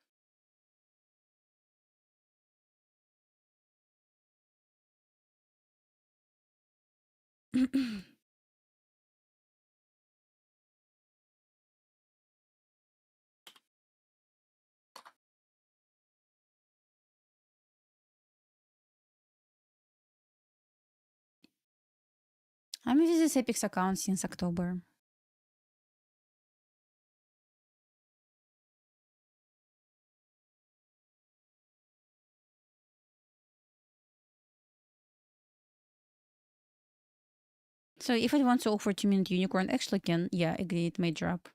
A: I'm using this Apex account since October. So if I want to offer 2-minute unicorn, actually can, yeah, agree, it may drop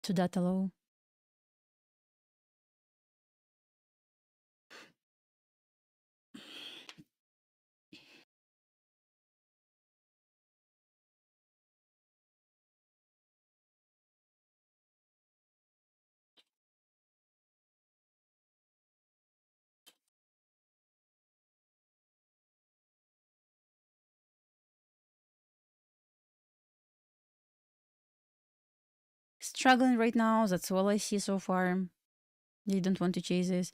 A: to data low. Struggling right now, that's all I see so far. They don't want to chase this.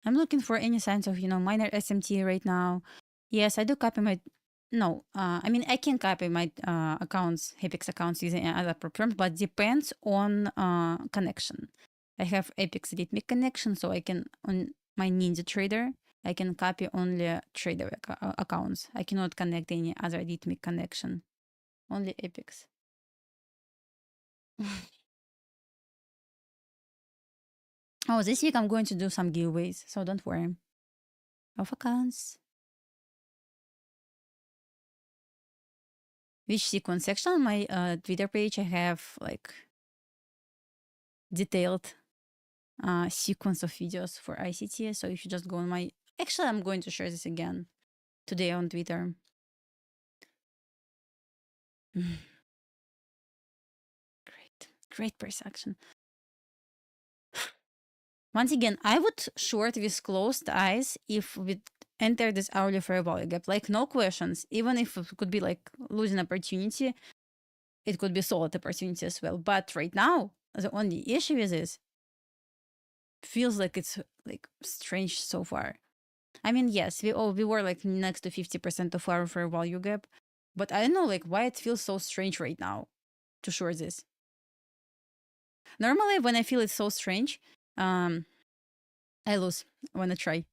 A: I'm looking for any signs of, minor SMT right now. Yes, I do copy my. No, I mean, I can copy my accounts, Apex accounts using other programs, but depends on connection. I have Apex Rhythmic connection, so I can, on my Ninja Trader, I can copy only trader accounts. I cannot connect any other Rhythmic connection, only Apex. Oh, this week I'm going to do some giveaways, so don't worry. Of accounts. Which sequence section on my Twitter page, I have like detailed sequence of videos for ICT. So if you just go on my, actually, I'm going to share this again today on Twitter. Great price action. Once again, I would short with closed eyes if we enter this hourly fair value gap. Like no questions, even if it could be like losing opportunity, it could be solid opportunity as well. But right now, the only issue is this. Feels like it's like strange so far. I mean, yes, we were like next to 50% of our fair value gap, but I don't know like why it feels so strange right now to short this. Normally, when I feel it's so strange, I lose when I try.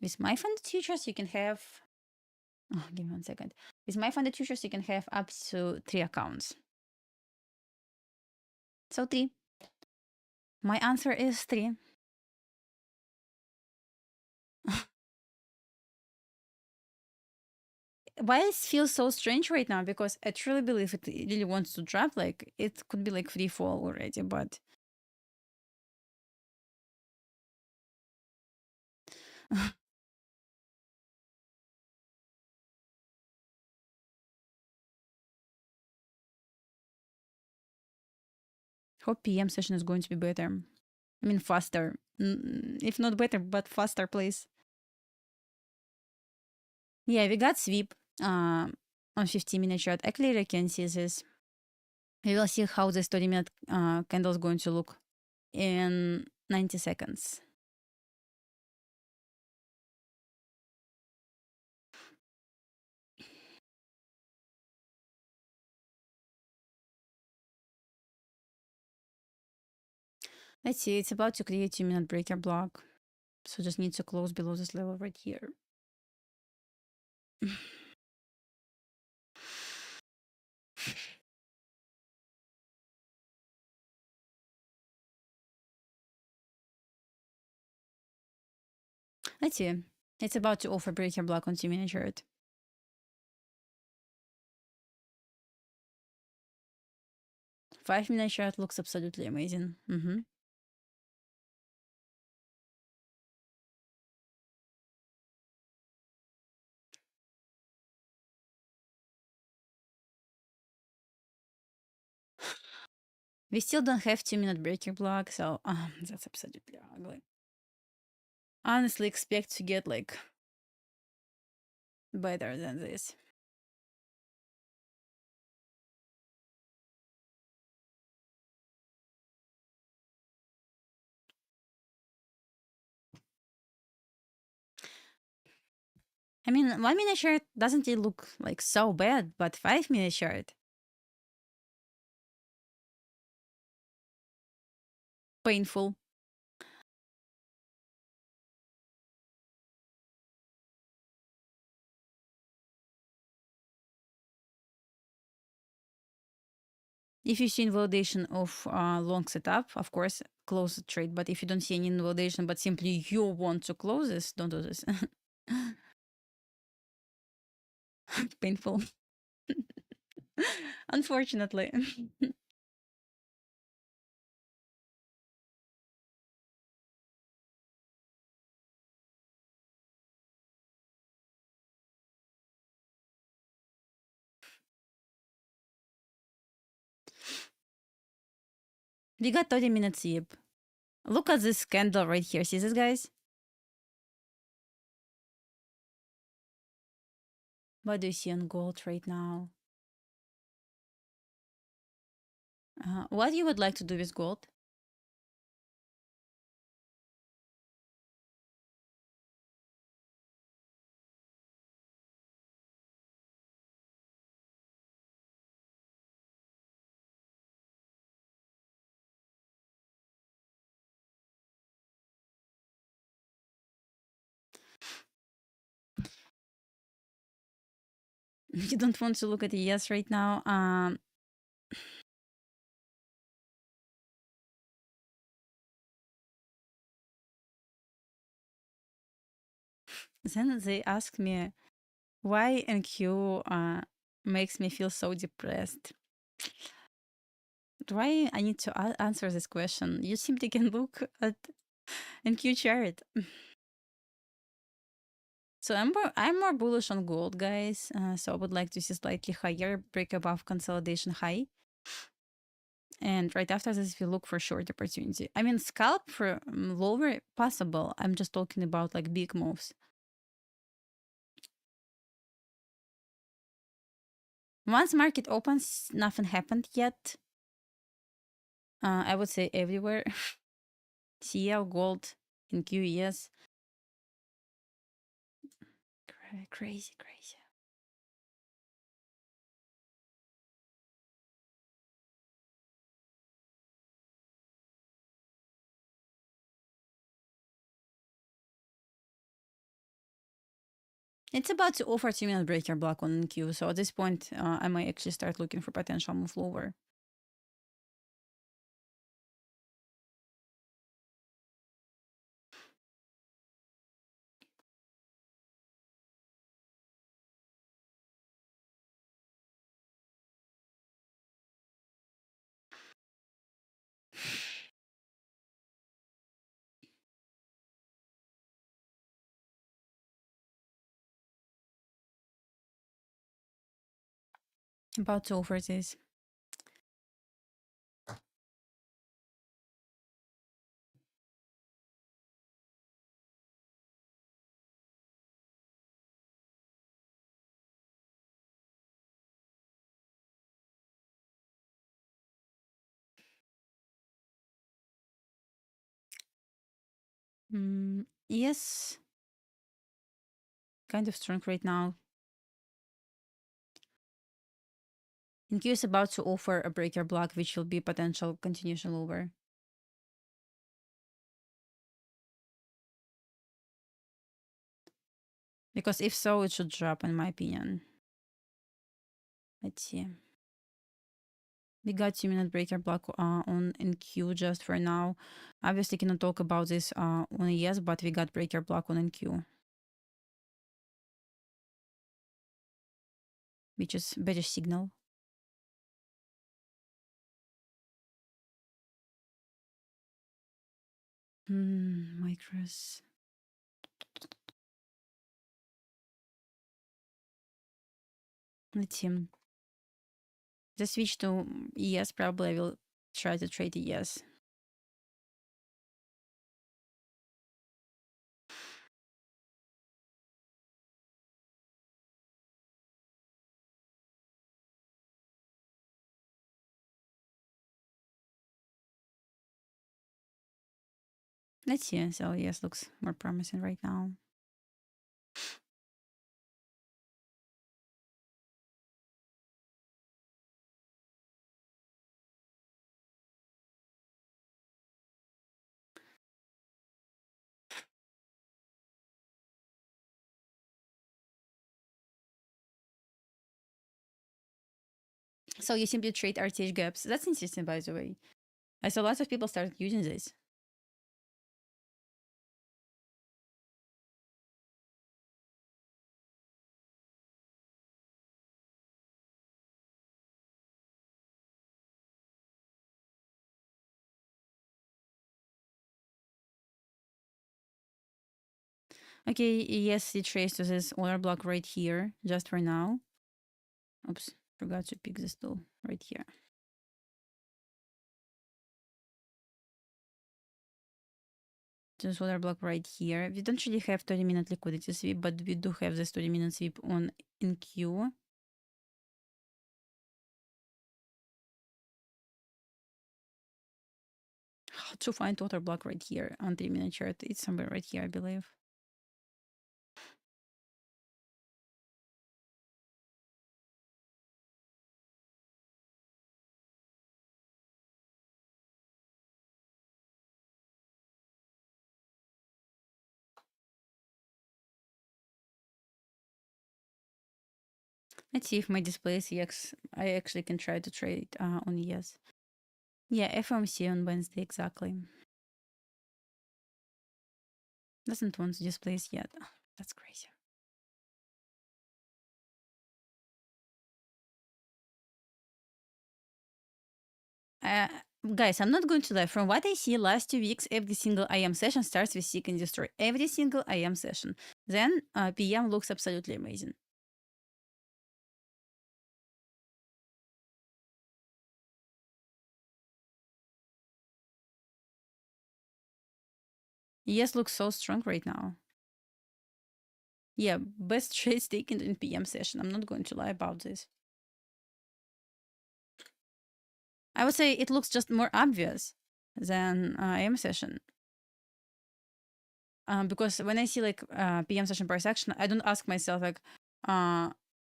A: With my funded futures, you can have. Oh, give me 1 second. With my funded futures, you can have up to 3 accounts. So 3. My answer is 3. Why it feels so strange right now? Because I truly believe it really wants to drop. Like it could be like free fall already, but hope PM session is going to be better. I mean, faster. If not better, but faster, please. Yeah, we got sweep on 15-minute chart. I clearly can see this. We will see how this 30-minute candle is going to look in 90 seconds. Let's see, it's about to create 2-minute breaker block. So just need to close below this level right here. Let's see. It's about to offer breaker block on 2-minute chart. 5-minute chart looks absolutely amazing. We still don't have 2-minute breaker block, so that's absolutely ugly. Honestly, expect to get like better than this. I mean, 1-minute chart doesn't it look like so bad, but 5-minute chart, painful. If you see invalidation of long setup, of course, close the trade. But if you don't see any invalidation, but simply you want to close this, don't do this. Painful. Unfortunately. We got 30-minute sweep. Look at this candle right here. See this, guys? What do you see on gold right now? What you would like to do with gold? You don't want to look at the ES right now. Then they asked me why NQ makes me feel so depressed. Why I need to answer this question? You simply can look at NQ chart. So I'm more bullish on gold, guys. So I would like to see slightly higher break above consolidation high. And right after this, we look for short opportunity. I mean, scalp for lower possible. I'm just talking about like big moves. Once market opens, nothing happened yet. I would say everywhere. CL, gold, and QES. Crazy. It's about to offer 2-minute breaker block on NQ. So at this point, I might actually start looking for potential move lower. About to offer this. Yes. Kind of strong right now. NQ is about to offer a breaker block, which will be potential continuation lower. Because if so, it should drop, in my opinion. Let's see. We got 2-minute breaker block on NQ just for now. Obviously, cannot talk about this on ES, but we got breaker block on NQ, which is bearish signal. Micros. Let's see. The switch to ES, probably I will try to trade ES. Let's see. So ES looks more promising right now. So you simply trade RTH gaps. That's interesting, by the way. I saw lots of people start using this. Okay, yes, it traced to this order block right here, just for now. Oops, forgot to pick this tool right here. This order block right here. We don't really have 30-minute liquidity sweep, but we do have this 30-minute sweep on NQ. How to find order block right here on 3-minute chart? It's somewhere right here, I believe. Let's see if my display is EX. I actually can try to trade on ES. Yeah, FOMC on Wednesday, exactly. Doesn't want to display it yet. That's crazy. Guys, I'm not going to lie. From what I see last 2 weeks, every single IM session starts with seek and destroy. Every single IM session. Then PM looks absolutely amazing. ES looks so strong right now. Yeah, best trades taken in PM session. I'm not going to lie about this. I would say it looks just more obvious than AM session. Because when I see like PM session price action, I don't ask myself like,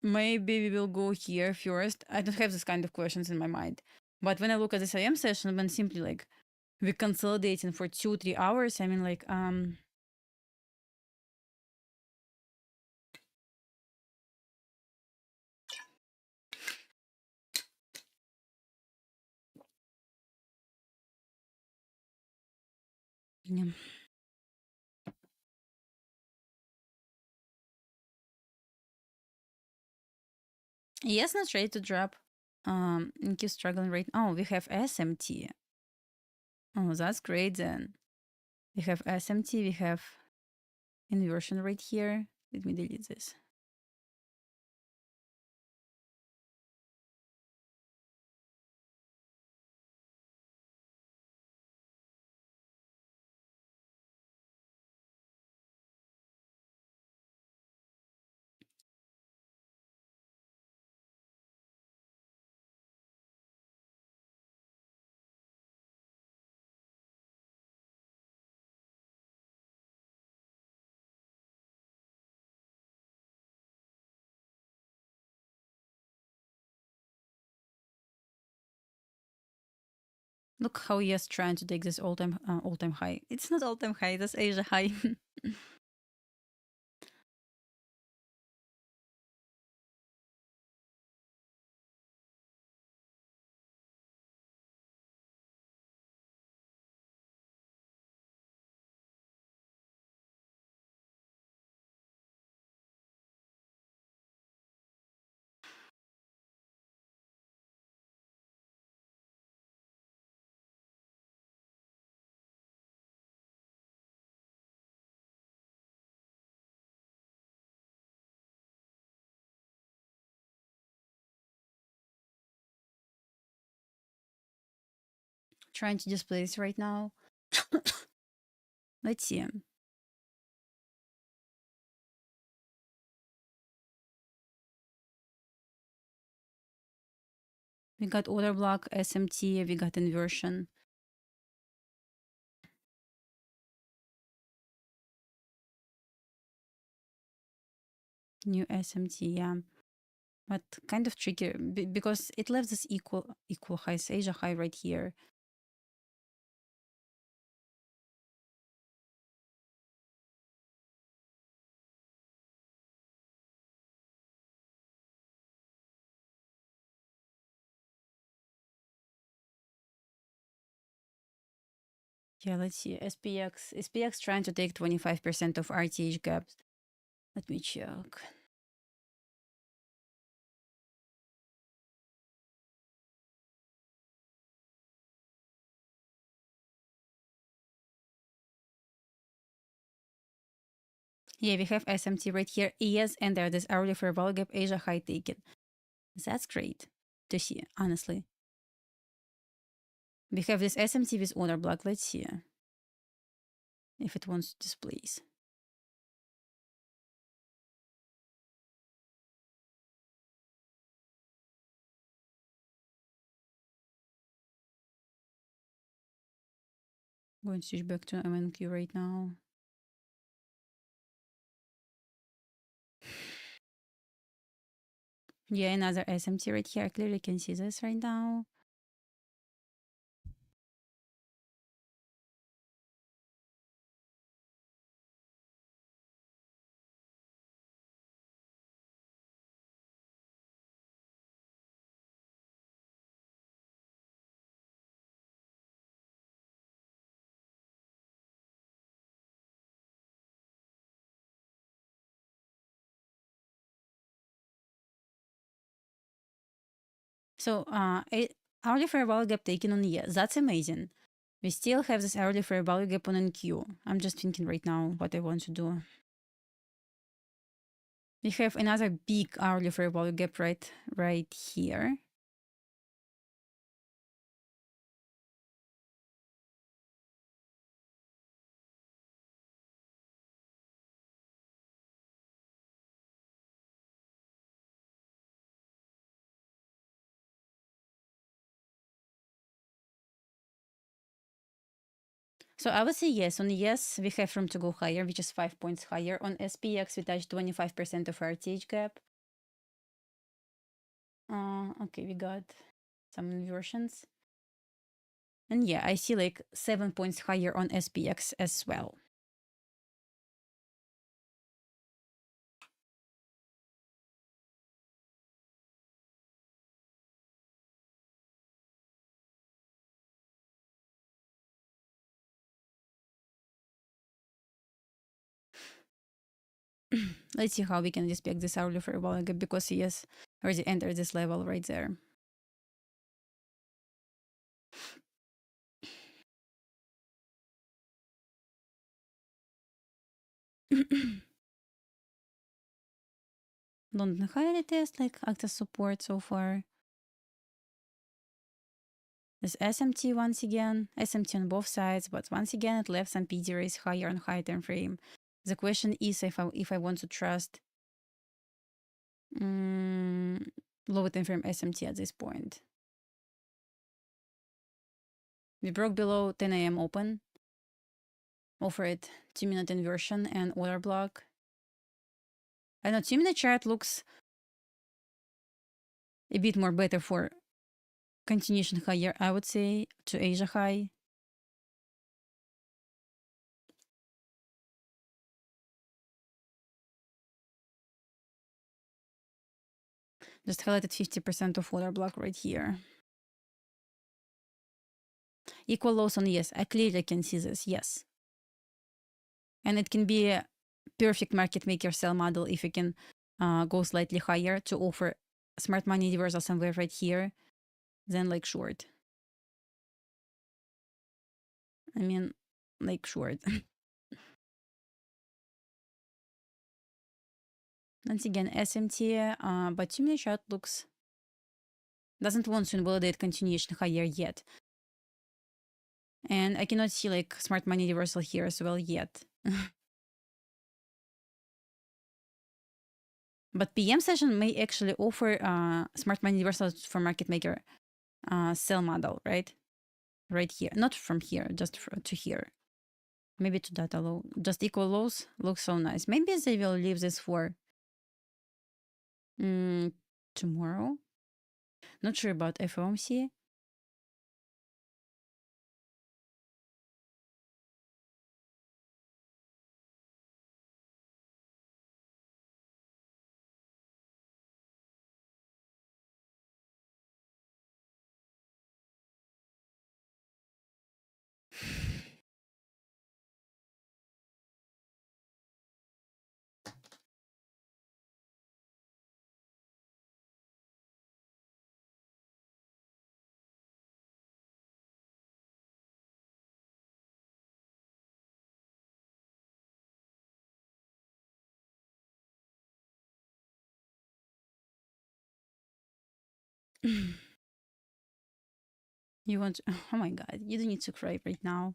A: maybe we will go here first. I don't have this kind of questions in my mind. But when I look at this AM session, when simply like we're consolidating for 2-3 hours, I mean like yeah. Yes, not ready to drop. Keep struggling right now. Oh, we have SMT. Oh, that's great then. We have SMT, we have inversion right here. Let me delete this. Look how yes trying to take this all-time high. It's not all-time high, that's Asia high. Trying to display this right now. Let's see. We got order block, SMT, we got inversion. New SMT, yeah. But kind of tricky because it left this equal highs, Asia high right here. Yeah, let's see. SPX trying to take 25% of RTH gaps. Let me check. Yeah, we have SMT right here. Yes, and there this hourly fair value gap, Asia high taken. That's great to see, honestly. We have this SMT with order block. Let's see if it wants to displace. Going to switch back to MNQ right now. Yeah, another SMT right here. I clearly can see this right now. So hourly fair value gap taken on yes, that's amazing. We still have this hourly fair value gap on NQ. I'm just thinking right now what I want to do. We have another big hourly fair value gap right here. So I would say yes. On yes, we have room to go higher, which is 5 points higher. On SPX, we touched 25% of RTH gap. Okay, we got some inversions. And yeah, I see like 7 points higher on SPX as well. Let's see how we can respect this hourly fair value gap because yes, already entered this level right there. London high test like acts as support so far. This SMT once again, SMT on both sides, but once again it left some PD raise higher on high time frame. The question is if I want to trust low time frame SMT at this point. We broke below 10 a.m. open. Offered 2-minute inversion and order block. I know 2-minute chart looks a bit more better for continuation higher, I would say, to Asia high. Just highlighted 50% of order block right here. Equal lows on yes. I clearly can see this, yes. And it can be a perfect market maker sell model if you can go slightly higher to offer smart money reversal somewhere right here, then like short. I mean, like short. Once again, SMT, but 2-minute chart doesn't want to invalidate continuation higher yet. And I cannot see like smart money reversal here as well yet. But PM session may actually offer smart money reversals for market maker sell model, right? Right here, not from here, just to here. Maybe to data low, just equal lows looks so nice. Maybe they will leave this for tomorrow. Not sure about FOMC. You want to, oh my god, you don't need to cry right now.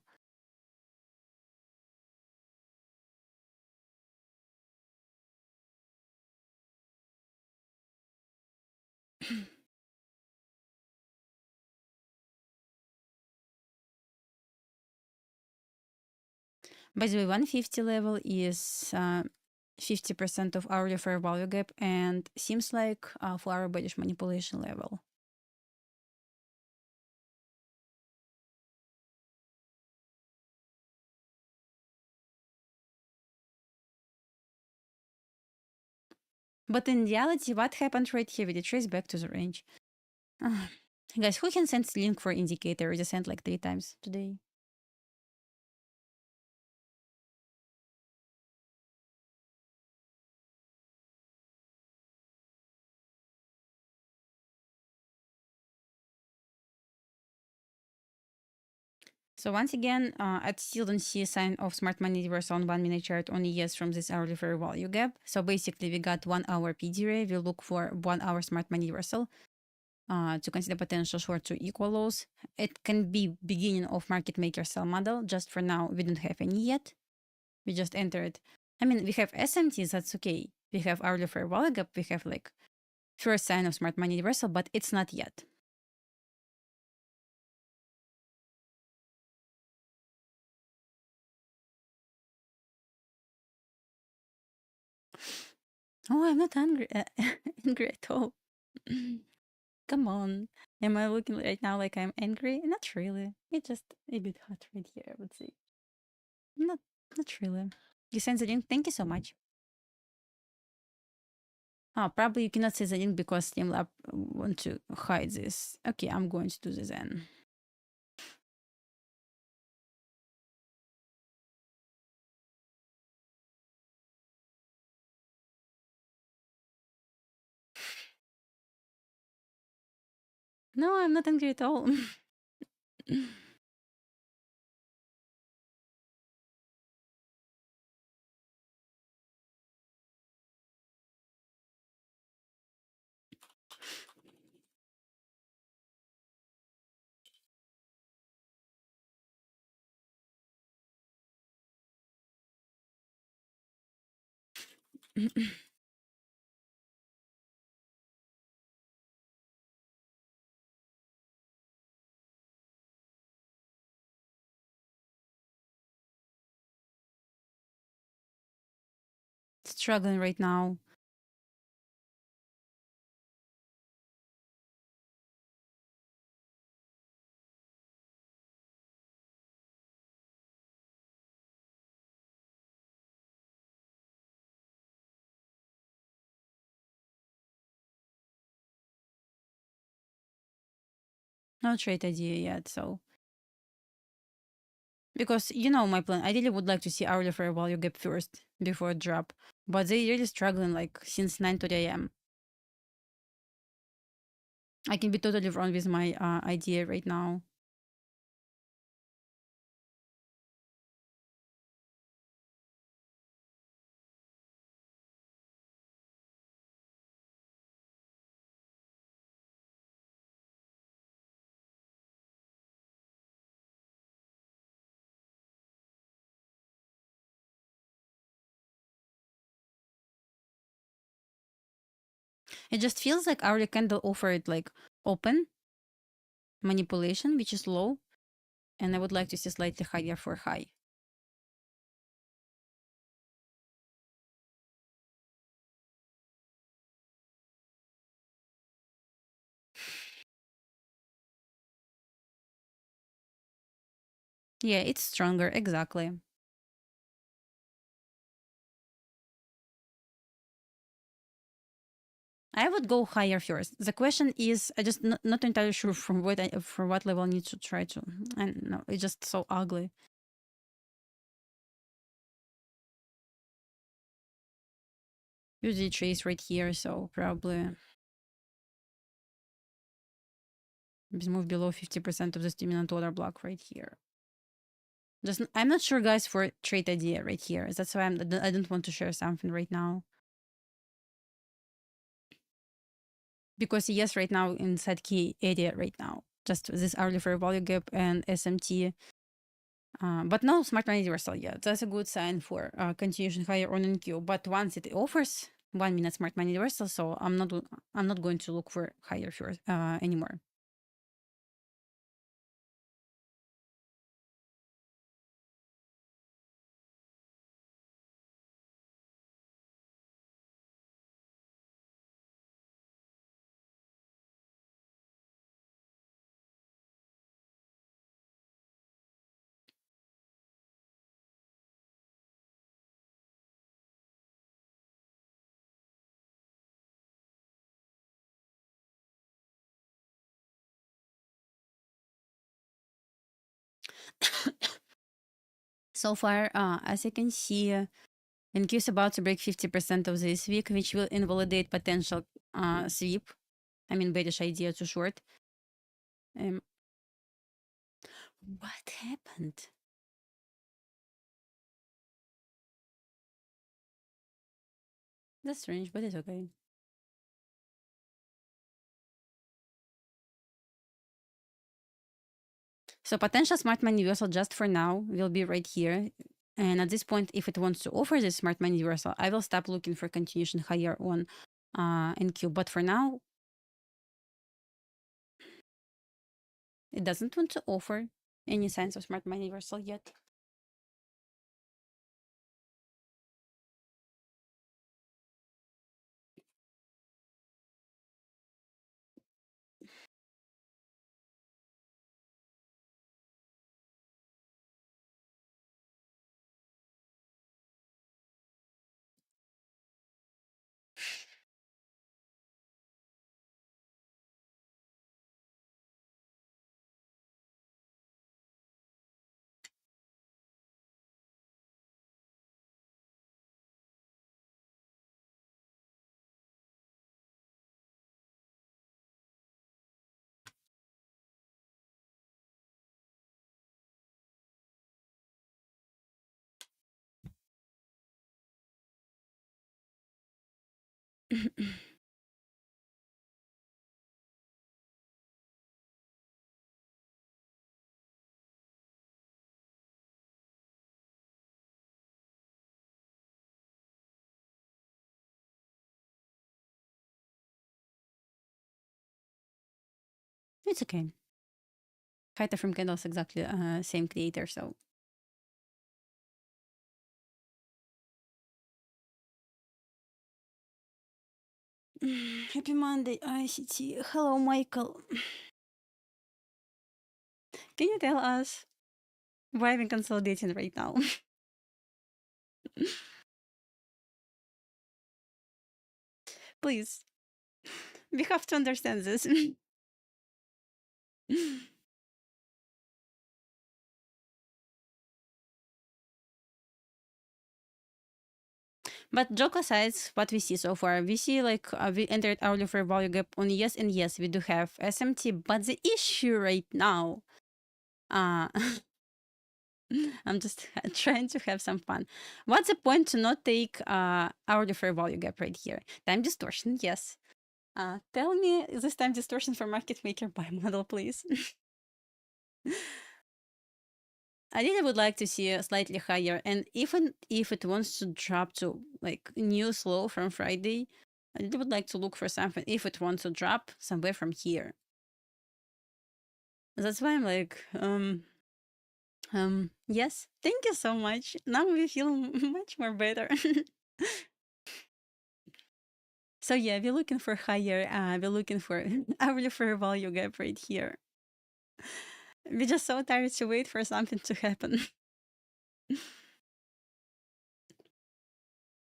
A: By the way, 150 level is 50% of hourly fair value gap and seems like for our bullish manipulation level. But in reality, what happened right here? We did trace back to the range. Guys, who can send link for indicator? I sent like 3 times today. So once again, I still don't see a sign of smart money reversal on 1-minute chart, only yes from this hourly fair value gap. So basically we got 1 hour PD ray. We'll look for 1 hour smart money reversal to consider potential short to equal lows. It can be beginning of market maker sell model. Just for now, we don't have any yet. We just entered. I mean, we have SMTs, that's okay. We have hourly fair value gap. We have like first sign of smart money reversal, but it's not yet. Oh, I'm not angry, angry at all. Come on. Am I looking right now like I'm angry? Not really. It's just a bit hot right here, I would say. Not really. You sent the link. Thank you so much. Oh, probably you cannot see the link because Streamlab want to hide this. Okay, I'm going to do this then. No, I'm not angry at all. Struggling right now. No trade idea yet, so. Because you know my plan. I really would like to see hourly fair value gap first before drop. But they really struggling like since 9:30 a.m. I can be totally wrong with my idea right now. It just feels like hourly candle offered like open manipulation, which is low, and I would like to see slightly higher for high. Yeah, it's stronger, exactly. I would go higher first. The question is, I just not entirely sure from what level I need to try to. And no, it's just so ugly. Usually trace right here, so probably just move below 50% of the dominant order block right here. Just I'm not sure, guys, for trade idea right here. That's why I don't want to share something right now. Because yes, right now inside key area right now, just this hourly fair value gap and SMT. But no smart money reversal yet. That's a good sign for continuation higher on NQ. But once it offers 1 minute smart money reversal, so I'm not going to look for higher first anymore. So far, as you can see, NQ is about to break 50% of this week, which will invalidate potential sweep. I mean, bearish idea to short. What happened? That's strange, but it's okay. So potential smart money reversal just for now will be right here. And at this point, if it wants to offer this smart money reversal, I will stop looking for continuation higher on NQ. But for now, it doesn't want to offer any signs of smart money reversal yet. It's okay. Fighter from Candles exactly same creator, so. Happy Monday, ICT. Hello, Michael. Can you tell us why we're consolidating right now? Please. We have to understand this. But joke aside, what we see so far, we see like we entered hourly fair value gap on yes, and yes, we do have SMT. But the issue right now, uh, I'm just trying to have some fun. What's the point to not take hourly fair value gap right here? Time distortion, yes. Tell me this time distortion for market maker buy model, please. I really would like to see a slightly higher, and even if it wants to drop to like new slow from Friday, I really would like to look for something if it wants to drop somewhere from here. That's why I'm like, yes, thank you so much. Now we feel much more better. So yeah, we're looking for higher. We're looking for hourly fair value gap right here. We're just so tired to wait for something to happen.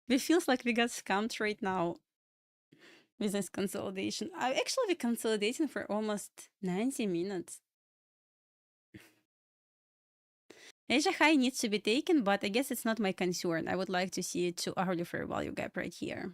A: It feels like we got scammed right now with this consolidation. I actually been consolidating for almost 90 minutes. Asia high needs to be taken, but I guess it's not my concern. I would like to see it to hourly fair value gap right here.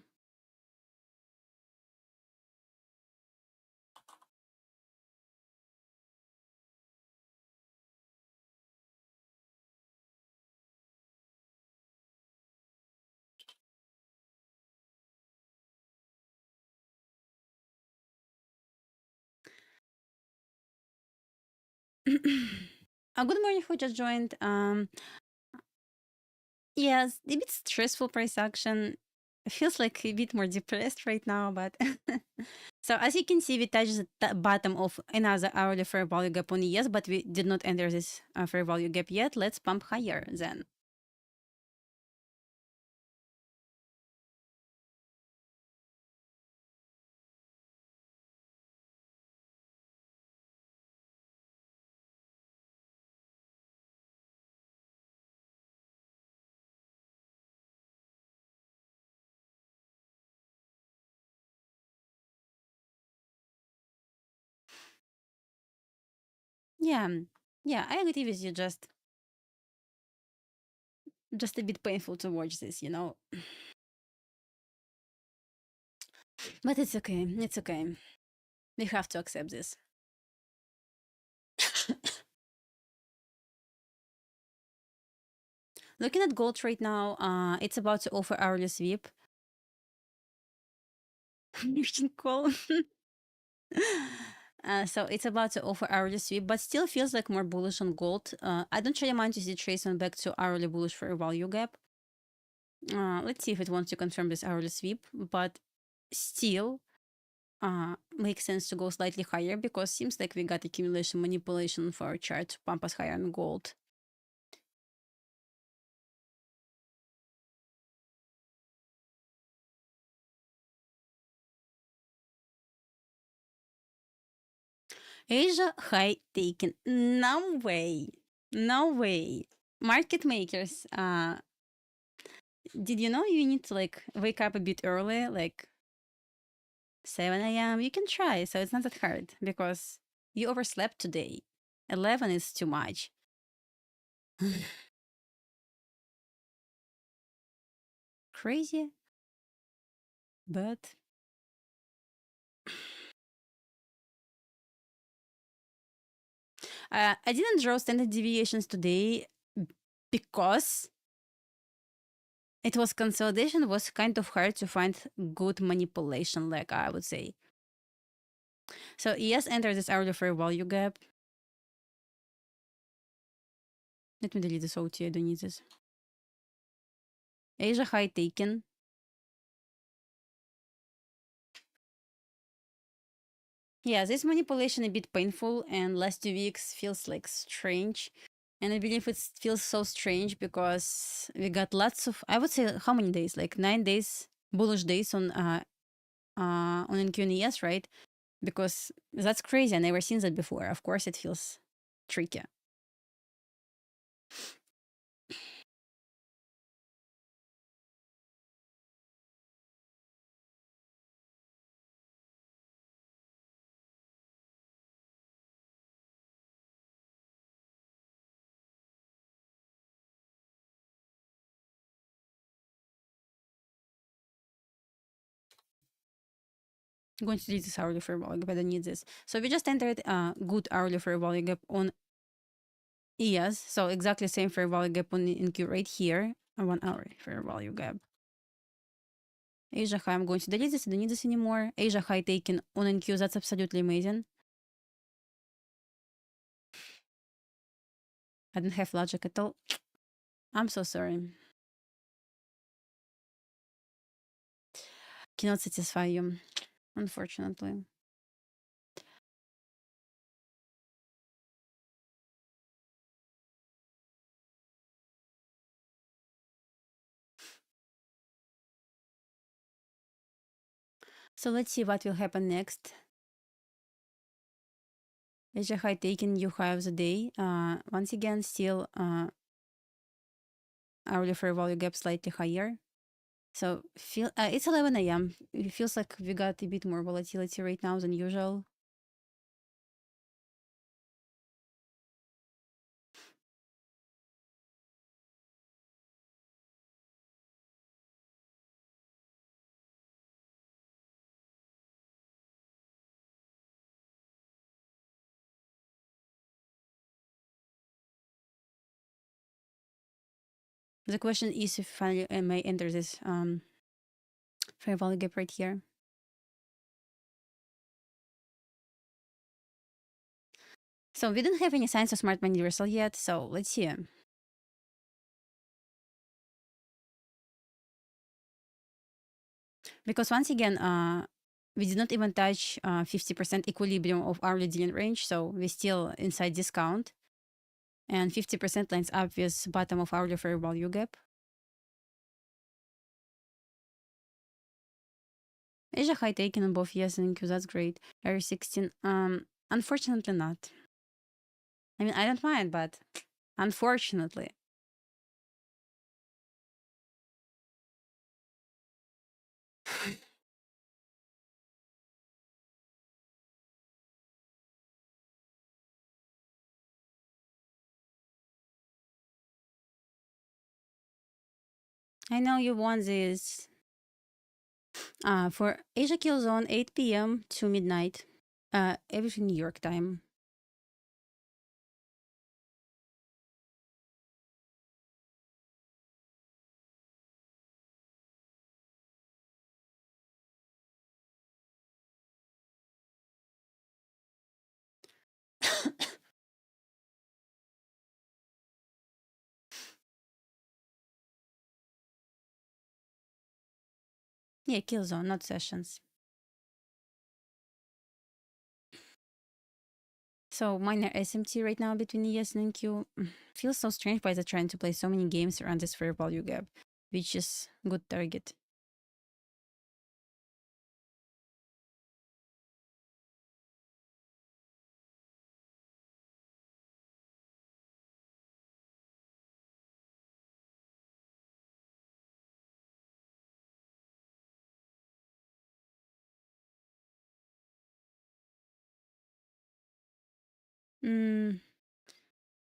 A: Good morning, who just joined. Yes, a bit stressful price action. Feels like a bit more depressed right now, but so as you can see, we touched the bottom of another hourly fair value gap on yes, but we did not enter this fair value gap yet. Let's pump higher then. Yeah, yeah, I agree with you. Just a bit painful to watch this, you know. But it's okay. It's okay. We have to accept this. Looking at gold right now, it's about to offer hourly sweep. Merchant call. So it's about to offer hourly sweep, but still feels like more bullish on gold. I don't really mind to see trace on back to hourly bullish for a value gap. Let's see if it wants to confirm this hourly sweep, but still makes sense to go slightly higher because seems like we got accumulation manipulation for our chart to pump us higher on gold. Asia high taken. No way. No way. Market makers, did you know you need to like wake up a bit early, like 7 a.m.? You can try, so it's not that hard because you overslept today. 11 is too much. Crazy, but I didn't draw standard deviations today because it was consolidation was kind of hard to find good manipulation, like I would say. So yes, enter this hourly fair value gap. Let me delete this OT, I don't need this. Asia high taken. Yeah, this manipulation a bit painful and last 2 weeks feels like strange. And I believe it feels so strange because we got lots of, I would say, how many days? Like 9 days, bullish days on NQNES, right? Because that's crazy. I never seen that before. Of course, it feels tricky. I'm going to delete this hourly fair value gap. I don't need this. So we just entered a good hourly fair value gap on ES. So exactly same fair value gap on NQ right here. And 1 hour fair value gap. Asia high, I'm going to delete this. I don't need this anymore. Asia high taken on NQ. That's absolutely amazing. I don't have logic at all. I'm so sorry. Cannot satisfy you, unfortunately. So let's see what will happen next. Asia high taken, new high of the day. Once again, still hourly fair value gap slightly higher. So it's 11 a.m. It feels like we got a bit more volatility right now than usual. The question is if I may enter this fair value gap right here. So we don't have any signs of smart money reversal yet. So let's see. Because once again, we did not even touch 50% equilibrium of hourly dealing range. So we're still inside discount. And 50% lines up with bottom of hourly fair value gap. Asia high taken on both yes and Q. That's great. Area 16. Unfortunately not. I mean, I don't mind, but unfortunately. I know you want this. For Asia kill zone, 8 p.m. to midnight. Everything New York time. Yeah, kill zone, not sessions. So minor SMT right now between ES and NQ feels so strange by the trying to play so many games around this fair value gap, which is good target.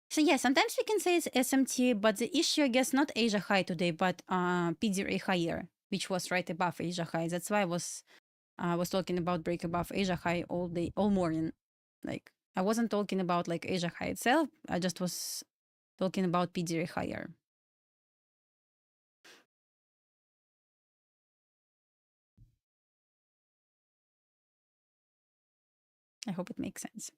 A: So yeah, sometimes we can say it's SMT, but the issue, I guess, not Asia high today, but PDRA higher, which was right above Asia high. That's why I was talking about break above Asia high all day, all morning. Like I wasn't talking about like Asia high itself. I just was talking about PDRA higher. I hope it makes sense.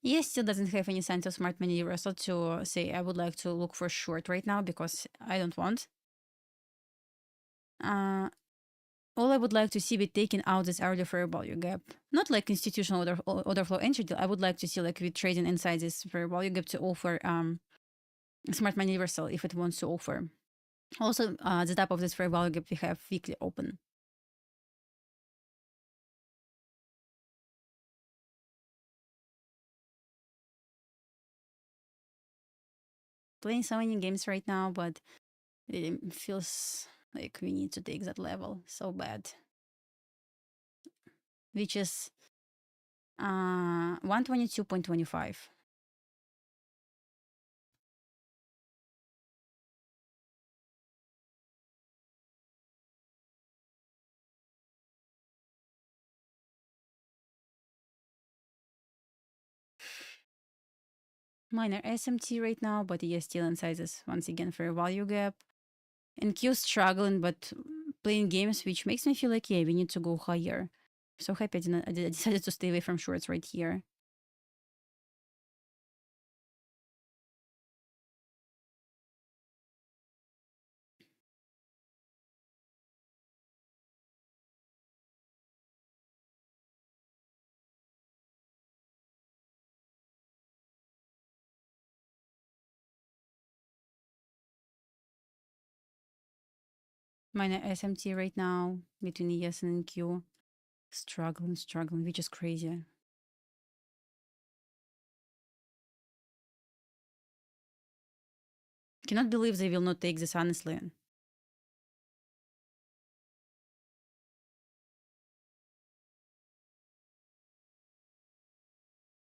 A: Yes, still doesn't have any signs of smart money reversal to say I would like to look for short right now because I don't want. All I would like to see be taking out this early fair value gap. Not like institutional order flow entry deal. I would like to see like we trading inside this fair value gap to offer smart money reversal if it wants to offer. Also, the top of this fair value gap we have weekly open. Playing so many games right now, but it feels Like, we need to take that level so bad. Which is 122.25. Minor SMT right now, but yeah, still inside this once again fair value gap. And Q struggling, but playing games, which makes me feel like, yeah, we need to go higher. So happy I decided to stay away from shorts right here. Minor SMT right now between ES and Q. Struggling, which is crazy. Cannot believe they will not take this, honestly.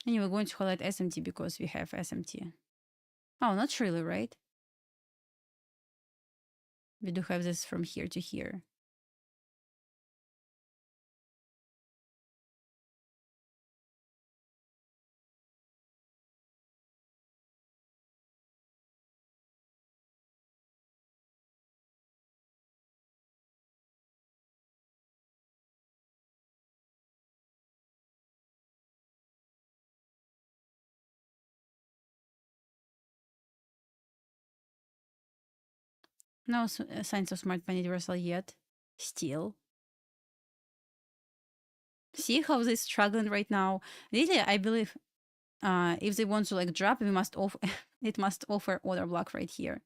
A: Anyway, we're going to highlight SMT because we have SMT. Oh, not really, right? We do have this from here to here. No signs of smart money reversal yet. Still. See how they're struggling right now? Really, I believe if they want to like drop, we must offer it must offer order block right here.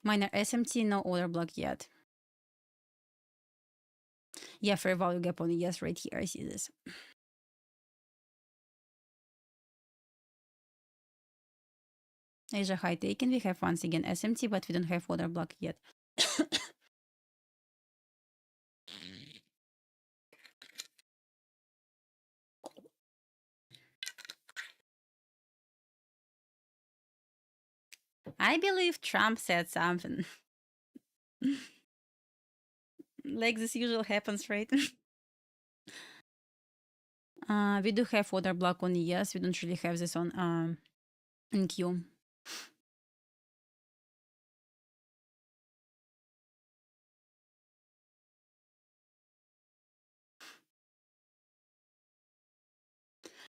A: Minor SMT, no order block yet. Yeah, fair value gap on yes right here. I see this. Asia high taken. We have once again SMT, but we don't have order block yet. I believe Trump said something. Like this usually happens, right? We do have order block on yes. We don't really have this on in Q.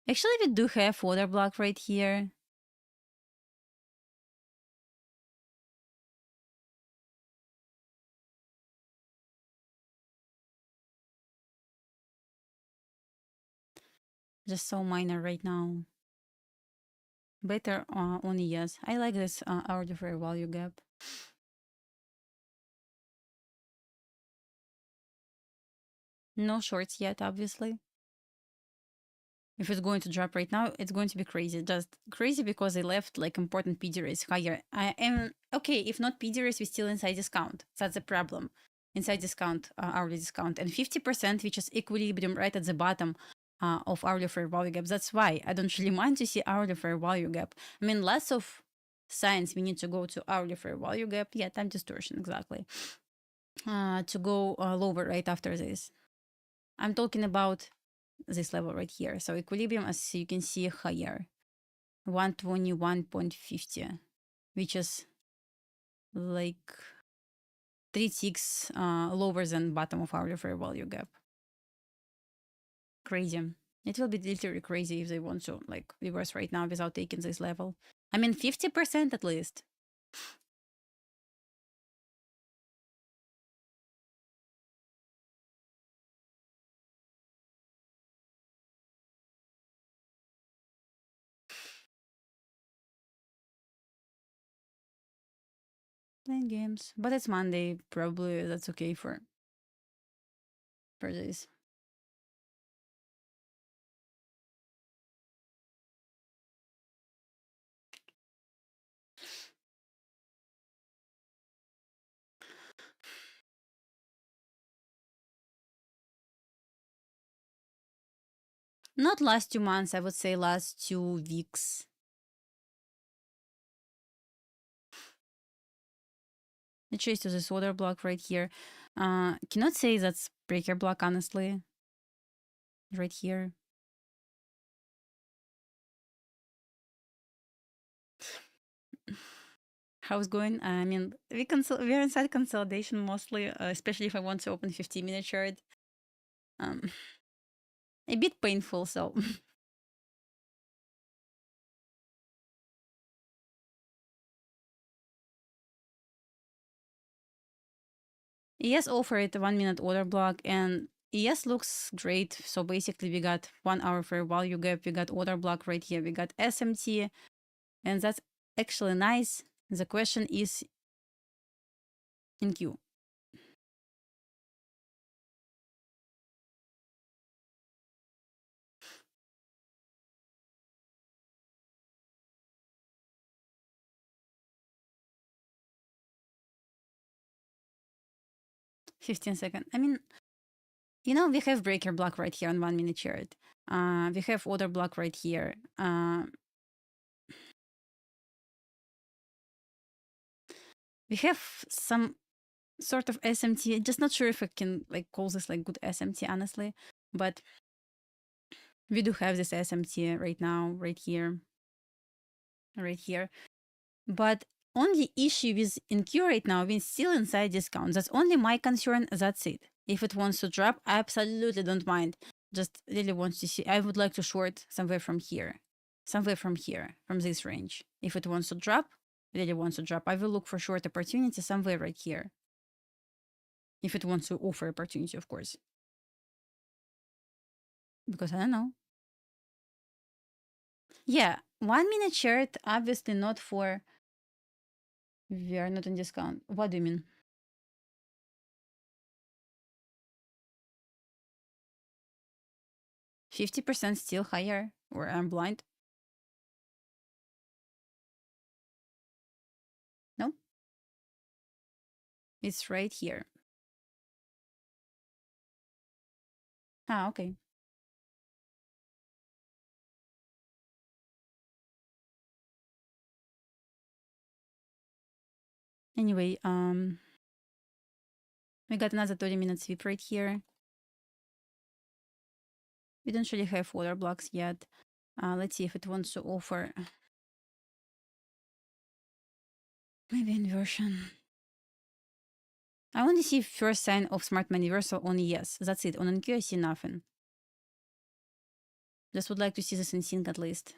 A: Actually, we do have order block right here. Just so minor right now. Better on yes. I like this order fair value gap. No shorts yet, obviously. If it's going to drop right now, it's going to be crazy. Just crazy because they left like important PD rates higher. I am okay. If not PD rates, we still inside discount. That's the problem. Inside discount, hourly discount, and 50%, which is equilibrium right at the bottom of hourly fair value gap. That's why I don't really mind to see hourly fair value gap. I mean, less of signs we need to go to hourly fair value gap. Yeah, time distortion exactly. To go lower right after this. I'm talking about this level right here. So equilibrium, as you can see, higher, 121.50, which is like 3 ticks lower than bottom of our fair value gap. Crazy. It will be literally crazy if they want to like reverse right now without taking this level. I mean, 50% at least. Playing games, but it's Monday. Probably that's okay for this. Not last 2 months, I would say last 2 weeks. The chase to this order block right here. Cannot say that's breaker block, honestly. Right here. How's going? I mean, we're inside consolidation mostly, especially if I want to open 15-minute chart. A bit painful, so. ES offered a 1-minute order block, and ES looks great. So basically, we got 1 hour fair value gap, we got order block right here, we got SMT, and that's actually nice. The question is in Q. $15. I mean, you know, we have breaker block right here on 1-minute chart. We have order block right here. We have some sort of SMT. Just not sure if I can like call this like good SMT, honestly. But we do have this SMT right now, right here. But only issue with NQ right now, we're still inside discount. That's only my concern. That's it. If it wants to drop, I absolutely don't mind. Just really want to see. I would like to short somewhere from here, from this range. If it wants to drop, really wants to drop, I will look for short opportunity somewhere right here. If it wants to offer opportunity, of course. Because I don't know. Yeah, 1-minute chart, obviously not for. We are not on discount. What do you mean? 50% still higher, or I'm blind? No? It's right here. Ah, okay. Anyway, we got another 30-minute sweep right here. We don't really have order blocks yet. Let's see if it wants to offer. Maybe inversion. I only see first sign of smart money reversal on ES. That's it. On NQ, I see nothing. Just would like to see this in sync at least.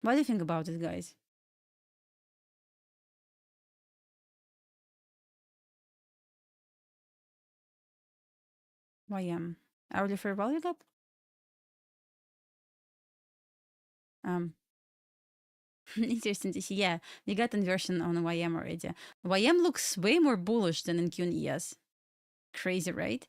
A: What do you think about it, guys? YM. Hourly fair value gap? Interesting to see. Yeah, we got inversion on YM already. YM looks way more bullish than NQ and ES. Crazy, right?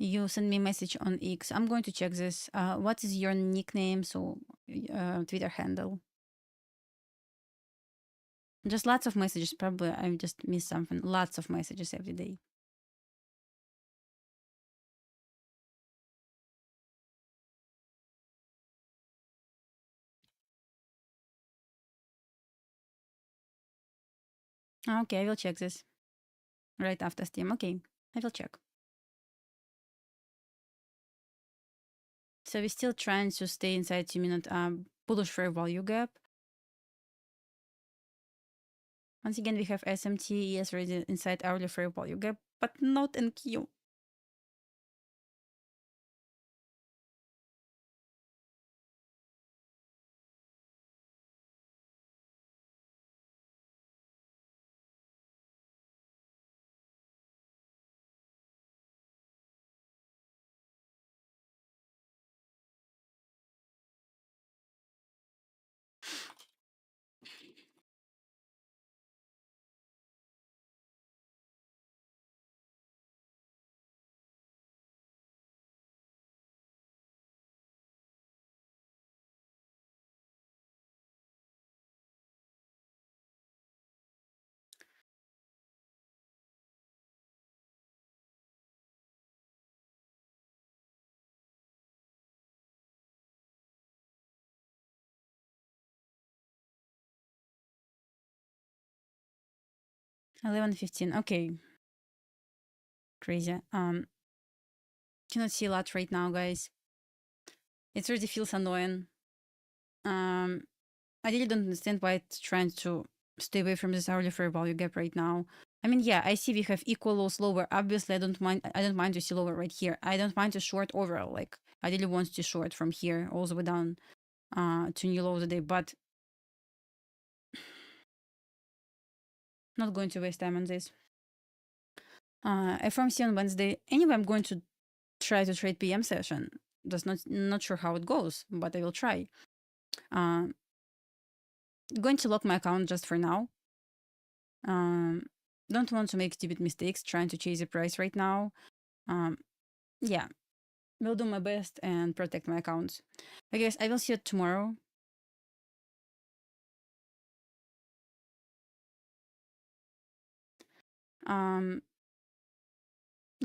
A: You send me a message on X. I'm going to check this. What is your nickname? So, Twitter handle. Just lots of messages. Probably I just missed something. Lots of messages every day. Okay, I will check this right after stream. Okay, I will check. So we're still trying to stay inside 2-minute bullish fair value gap. Once again, we have SMT is already inside hourly fair value gap, but not in Q. $11.15. Okay. Crazy. Cannot see a lot right now, guys. It really feels annoying. I really don't understand why it's trying to stay away from this hourly fair value gap right now. I mean, yeah, I see we have equal lows lower. Obviously, I don't mind to see lower right here. I don't mind to short overall. Like, I really want to short from here all the way down to new low today, but not going to waste time on this. FOMC on Wednesday. Anyway, I'm going to try to trade PM session. Just not sure how it goes, but I will try. Going to lock my account just for now. Don't want to make stupid mistakes trying to chase a price right now. Yeah, will do my best and protect my accounts. Okay, guys, I will see you tomorrow.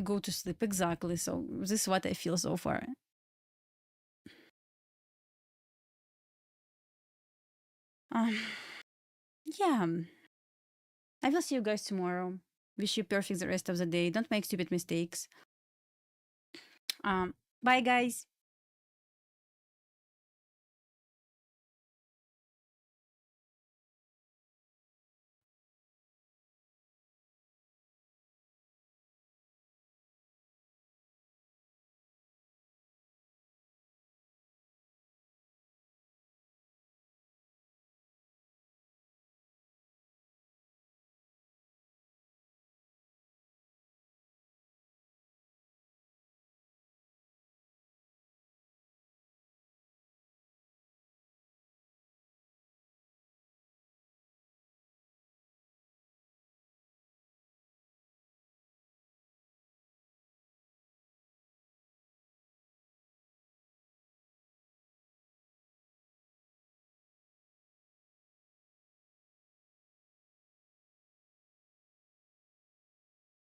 A: Go to sleep, exactly. So this is what I feel so far. Yeah, I will see you guys tomorrow. Wish you perfect the rest of the day. Don't make stupid mistakes. Bye, guys.